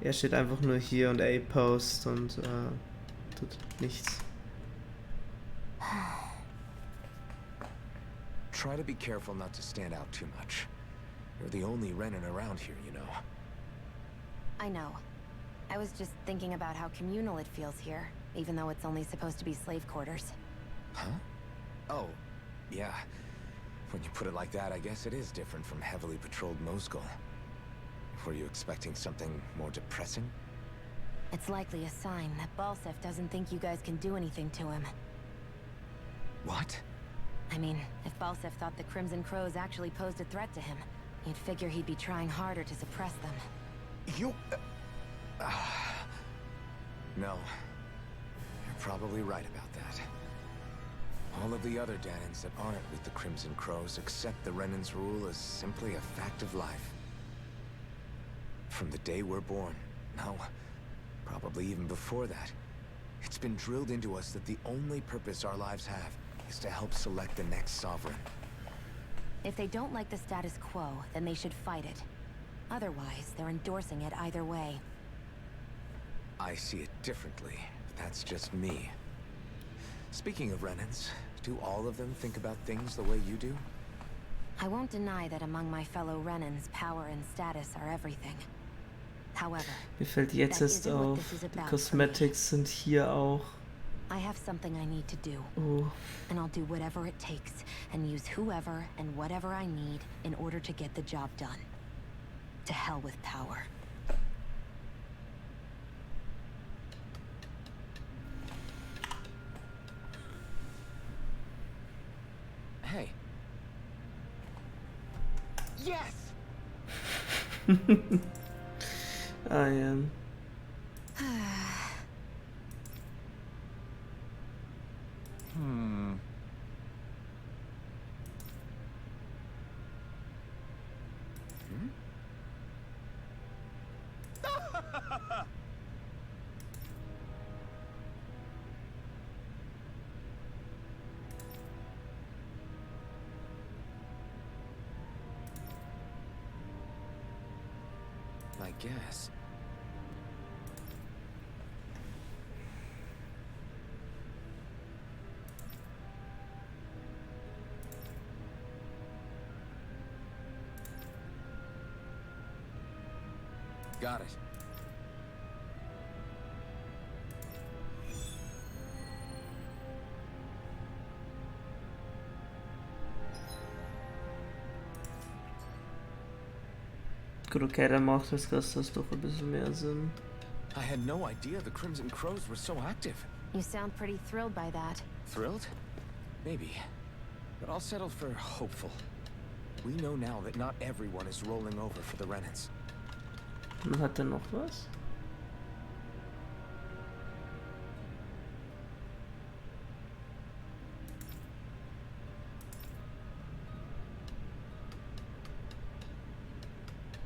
er steht einfach nur hier und A-Post und tut nichts. Try to be careful not to stand out too much. You're the only Renin around here, you know. I know. I was just thinking about how communal it feels here, even though it's only supposed to be slave quarters. Huh? Oh, yeah. When you put it like that, I guess it is different from heavily patrolled Mosgul. Were you expecting something more depressing? It's likely a sign that Balsef doesn't think you guys can do anything to him. What? I mean, if Balsef thought the Crimson Crows actually posed a threat to him, you'd figure he'd be trying harder to suppress them. You... No. You're probably right about that. All of the other Danans that aren't with the Crimson Crows accept the Renan's rule as simply a fact of life. From the day we're born, no, probably even before that, it's been drilled into us that the only purpose our lives have is to help select the next sovereign. If they don't like the status quo, then they should fight it. Otherwise, they're endorsing it either way. I see it differently, but that's just me. Speaking of Renans, do all of them think about things the way you do? I won't deny that among my fellow Renans, power and status are everything. However, Mir fällt jetzt that erst isn't what auf, this is die about for me. Cosmetics sind hier auch. I have something I need to do, Oh, and I'll do whatever it takes, and use whoever and whatever I need in order to get the job done. To hell with power. Hey. Yes! I am. Hmm. I guess. Got it. Gut, okay, dann macht das doch ein bisschen mehr Sinn. I had no idea the Crimson Crows were so active. You sound pretty thrilled by that. Thrilled? Maybe. But I'll settle for hopeful. We know now that not everyone is rolling over for the Renans. Und hat er noch was?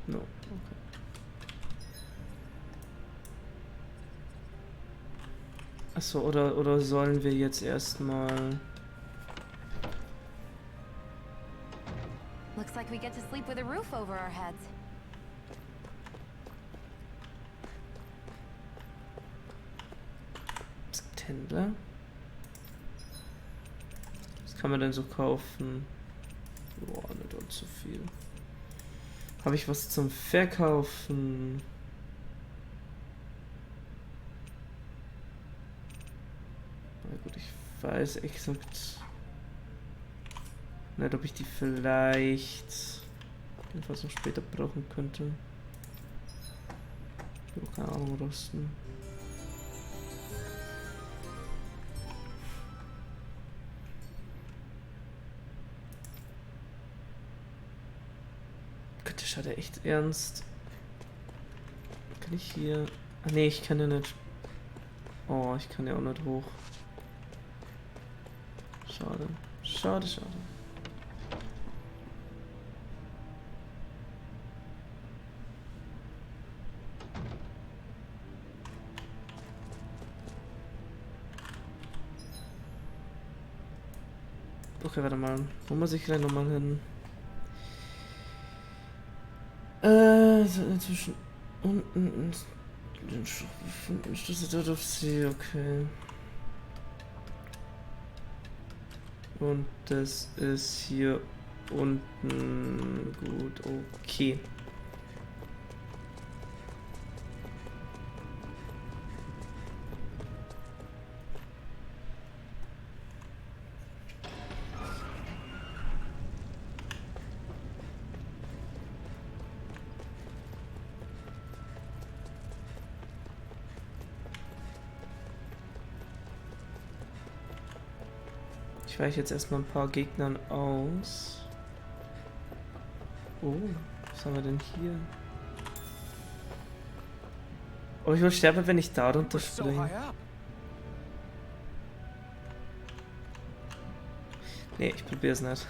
No, okay. Achso, oder sollen wir jetzt erstmal... Looks like we get to sleep with a roof over our heads. Händler? Was kann man denn so kaufen? Boah, nicht allzu viel. Habe ich was zum Verkaufen? Na gut, ich weiß exakt nicht, ob ich die vielleicht jedenfalls noch später brauchen könnte. Keine Ahnung, rüsten. Gott, das schaut ja echt ernst. Kann ich hier... Ah ne, ich kann ja nicht... Oh, ich kann ja auch nicht hoch. Schade. Schade, schade. Okay, warte mal. Wo muss ich gleich nochmal hin? Zwischen unten und den Schlüssel dort auf C, okay. Und das ist hier unten. Gut, okay. Ich Ich weiche jetzt erstmal ein paar Gegnern aus. Oh, was haben wir denn hier? Oh, ich will sterben, wenn ich da runter springe. Nee, ich probier's nicht.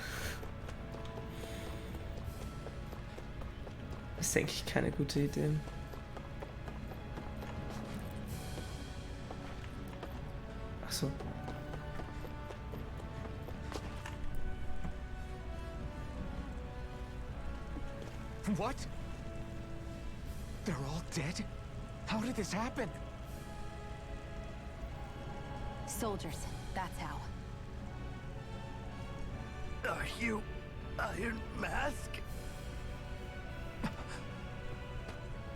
Das ist eigentlich keine gute Idee. Ach so. What? They're all dead? How did this happen? Soldiers, that's how. Are you Iron Mask?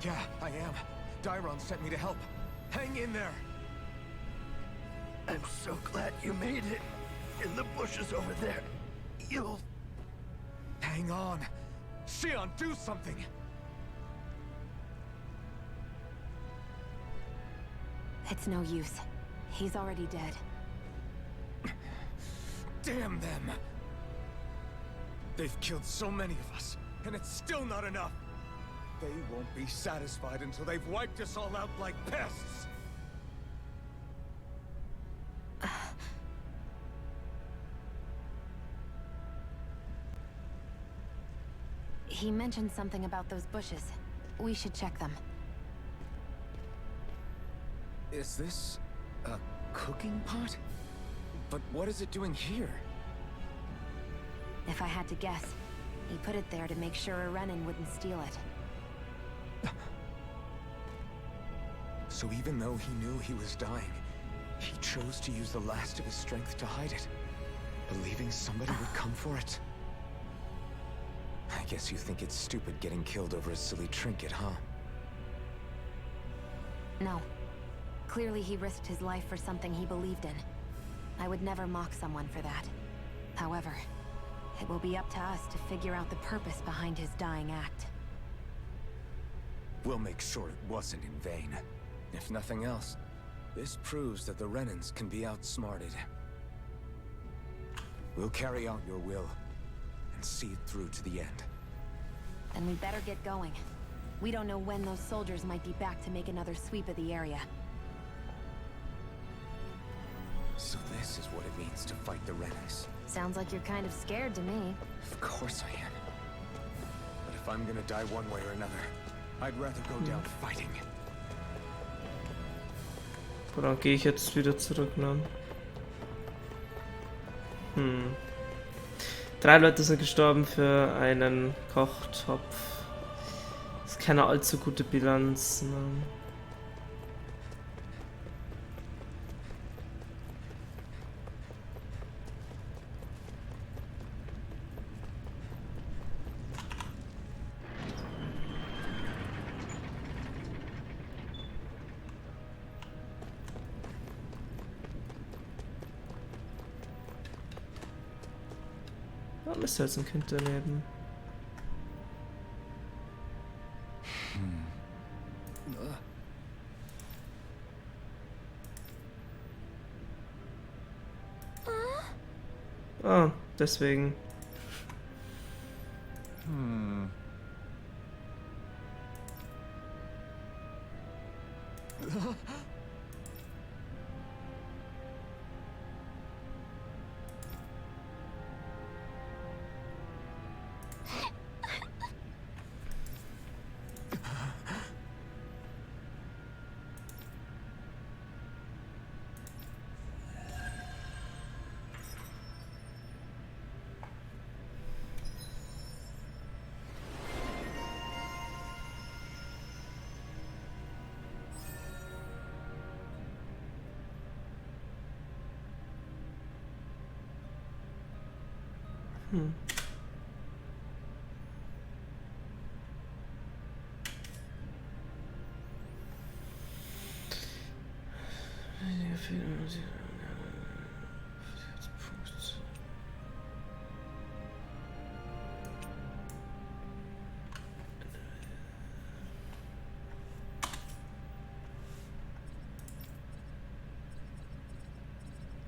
Yeah, I am. Dairon sent me to help. Hang in there! I'm so glad you made it. In the bushes over there. You'll... Hang on! Xion, do something! It's no use. He's already dead. Damn them! They've killed so many of us, and it's still not enough! They won't be satisfied until they've wiped us all out like pests! He mentioned something about those bushes. We should check them. Is this a cooking pot? But what is it doing here? If I had to guess, he put it there to make sure a Renan wouldn't steal it. So even though he knew he was dying, he chose to use the last of his strength to hide it, believing somebody would come for it. I guess you think it's stupid getting killed over a silly trinket, huh? No. Clearly he risked his life for something he believed in. I would never mock someone for that. However, it will be up to us to figure out the purpose behind his dying act. We'll make sure it wasn't in vain. If nothing else, this proves that the Renans can be outsmarted. We'll carry out your will, and see it through to the end. Then we better get going. We don't know when those soldiers might be back to make another sweep of the area. So this is what it means to fight the Renans. Sounds like you're kind of scared to me. Of course I am. But if I'm gonna die one way or another, I'd rather go down fighting. Boah, dann gehe ich jetzt wieder zurück, ne? 3 Leute sind gestorben für einen Kochtopf. Das ist keine allzu gute Bilanz, ne? Warum ist da jetzt ein Kind daneben? Ah, deswegen.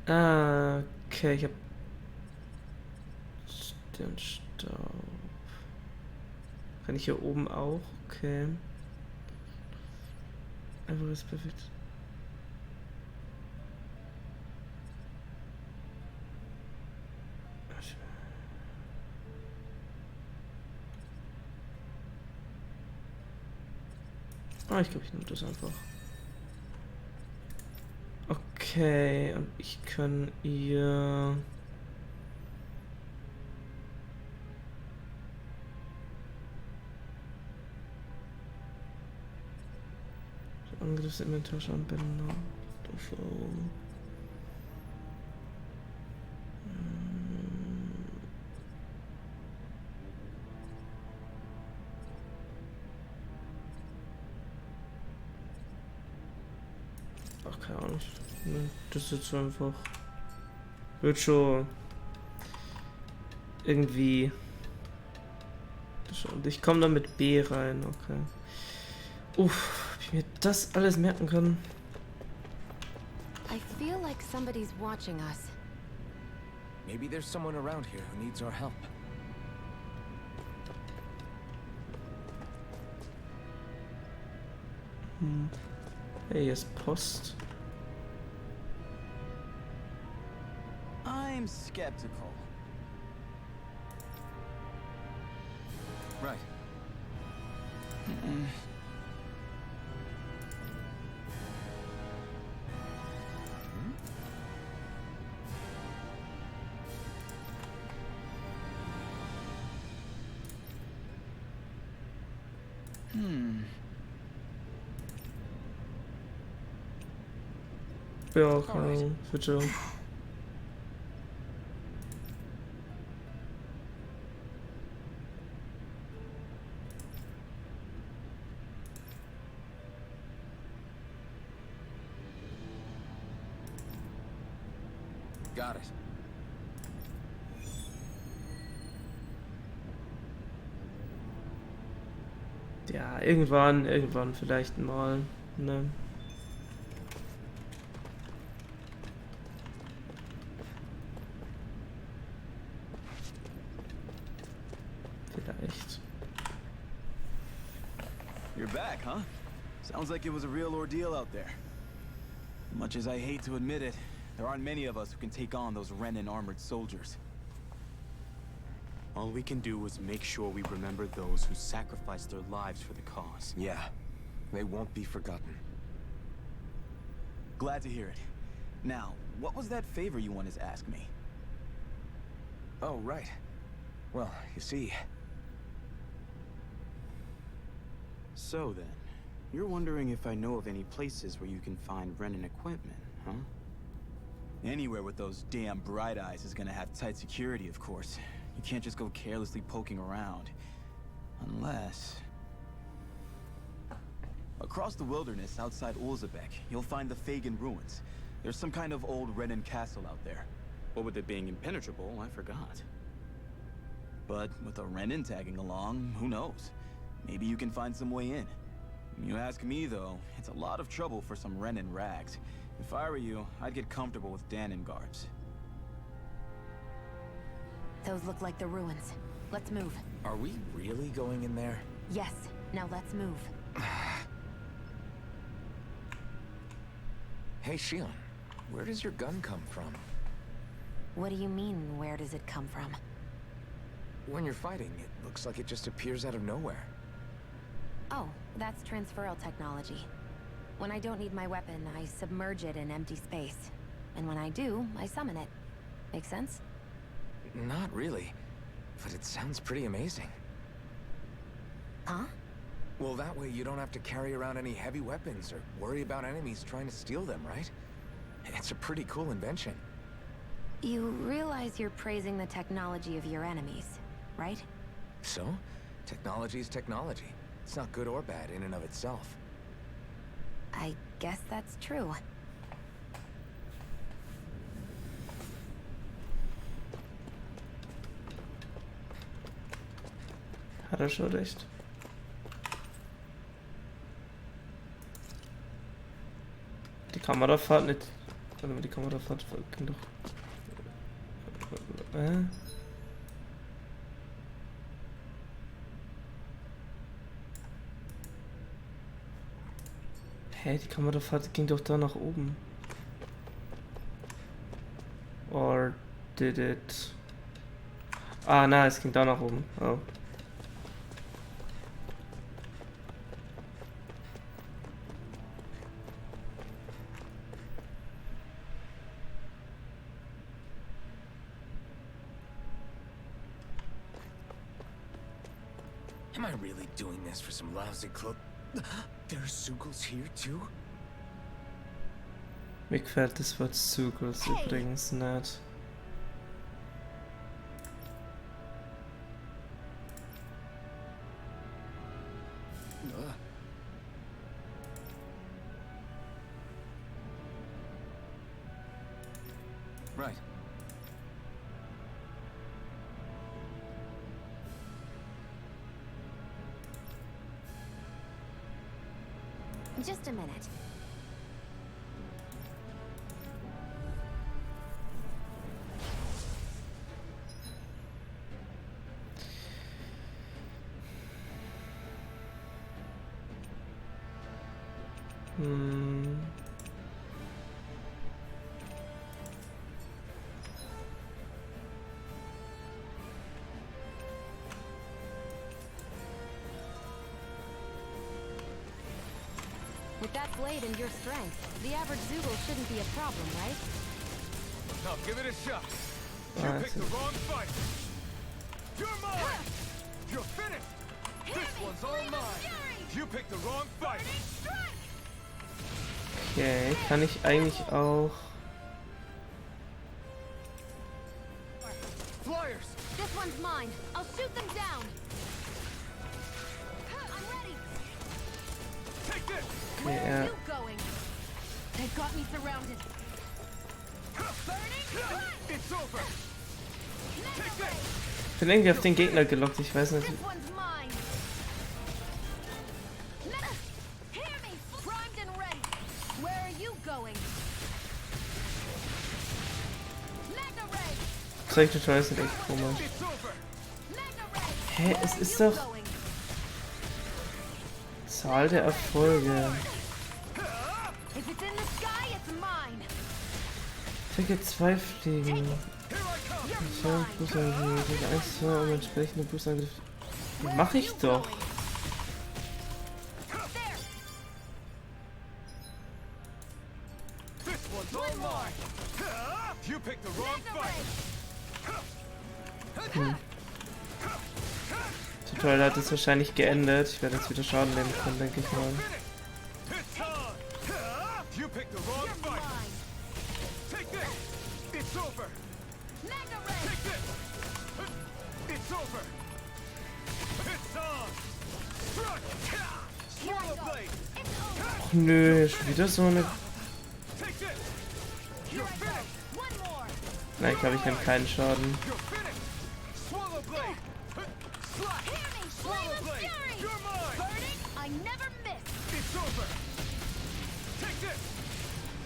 Ah, okay, ich habe Papier und Staub. Kann ich hier oben auch? Okay. Einfach ist perfekt. Ich glaube, ich nehme das einfach. Okay, und ich kann ihr... Angriffsinventar schauen, Bänder. Durchschauung. Ach, keine Ahnung. Ne, das ist jetzt einfach. Wird schon. Irgendwie. Und ich komme dann mit B rein, okay. Uff, ob ich mir das alles merken kann. I feel like somebody's watching us. Maybe there's someone around here who needs our help. Hey, hier ist Post. I'm skeptical. Right. Ja, keine Ahnung. Wird schon. Got it. Ja, irgendwann vielleicht mal. Ne? Vielleicht. You're back, huh? Sounds like it was a real ordeal out there. Much as I hate to admit it, there aren't many of us who can take on those Renan armored soldiers. All we can do is make sure we remember those who sacrificed their lives for the cause. Yeah, they won't be forgotten. Glad to hear it. Now, what was that favor you wanted to ask me? Oh, right. Well, you see... So then, you're wondering if I know of any places where you can find Renan equipment, huh? Anywhere with those damn bright eyes is gonna have tight security, of course. You can't just go carelessly poking around. Unless... Across the wilderness outside Ulzebek, you'll find the Fagan ruins. There's some kind of old Renan castle out there. What with it being impenetrable, I forgot. But with a Renan tagging along, who knows? Maybe you can find some way in. You ask me, though, it's a lot of trouble for some Renan rags. If I were you, I'd get comfortable with Danon guards. Those look like the ruins. Let's move. Are we really going in there? Yes. Now let's move. Hey, Shion, where does your gun come from? What do you mean, where does it come from? When you're fighting, it looks like it just appears out of nowhere. Oh, that's transferal technology. When I don't need my weapon, I submerge it in empty space. And when I do, I summon it. Make sense? Not really, but it sounds pretty amazing. Huh? Well, that way you don't have to carry around any heavy weapons or worry about enemies trying to steal them, right? It's a pretty cool invention. You realize you're praising the technology of your enemies, right? So? Technology is technology. It's not good or bad in and of itself. I guess that's true. Hat er schon recht. Die Kamerafahrt nicht. Warte mal, die Kamerafahrt ging doch. Hä, die Kamerafahrt ging doch da nach oben. Or did it? Ah, nein, es ging da nach oben. Oh. Am I really doing this for some lousy clothes? There's Zugels here too? Mir gefällt das Wort Zugels übrigens nicht. Right. Just a minute. With that blade and your strength, the average Zoogle shouldn't be a problem, right? Now give it a shot. Ah, You picked the wrong fight. You're mine. You're finished. This one's all mine. You picked the wrong fight. Okay, kann ich eigentlich auch... Flyers. This one's mine. I'll shoot them down. I'm ready. Take this. Okay, Where are you going? They've got me surrounded. It's over. Take this. Ich bin irgendwie auf den Gegner gelockt, ich weiß nicht. This one's mine. Hear me. Primed and ready. Where are you going? Mega Ray. Solche Tutorials sind echt komisch. It's over. Mega Ray. Hä, es ist doch Going. Zahl der Erfolge. If it's in the sky, it's mine. Attacke 2 fliegen. Here I come. Ja, Boostangriff. 1, 2 und entsprechende Boostangriff. Mach ich doch. There. This one's all mine. You picked the wrong fight. Tutorial hat es wahrscheinlich geendet. Ich werde jetzt wieder Schaden nehmen können, denke ich mal. It's on. You picked the wrong fight. Take this. It's over. Mega Ray. Take this. It's over. It's on. Struck. Swallow blade. It's over. Och nö, schon wieder so eine... Take this. Here I go. One more. Nein, ich glaube, ich nehme keinen Schaden. You're finished. Swallow blade. Slot. Hear me. Flame Swallow of blade. fury. You're mine. Burning. I never miss. It's over. Take this.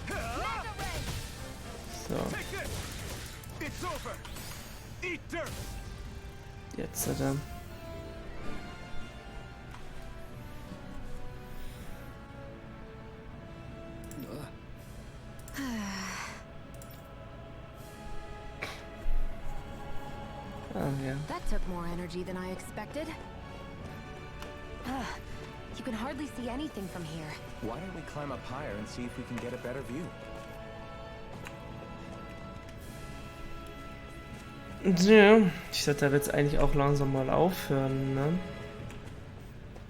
Mega Ray. So, Take this. It's over. Eat dirt. jetzt dann. Ah ja. That took more energy than I expected. You can hardly see anything from here. Why don't we climb up higher and see if we can get a better view? Ja, ich sollte aber jetzt eigentlich auch langsam mal aufhören, ne?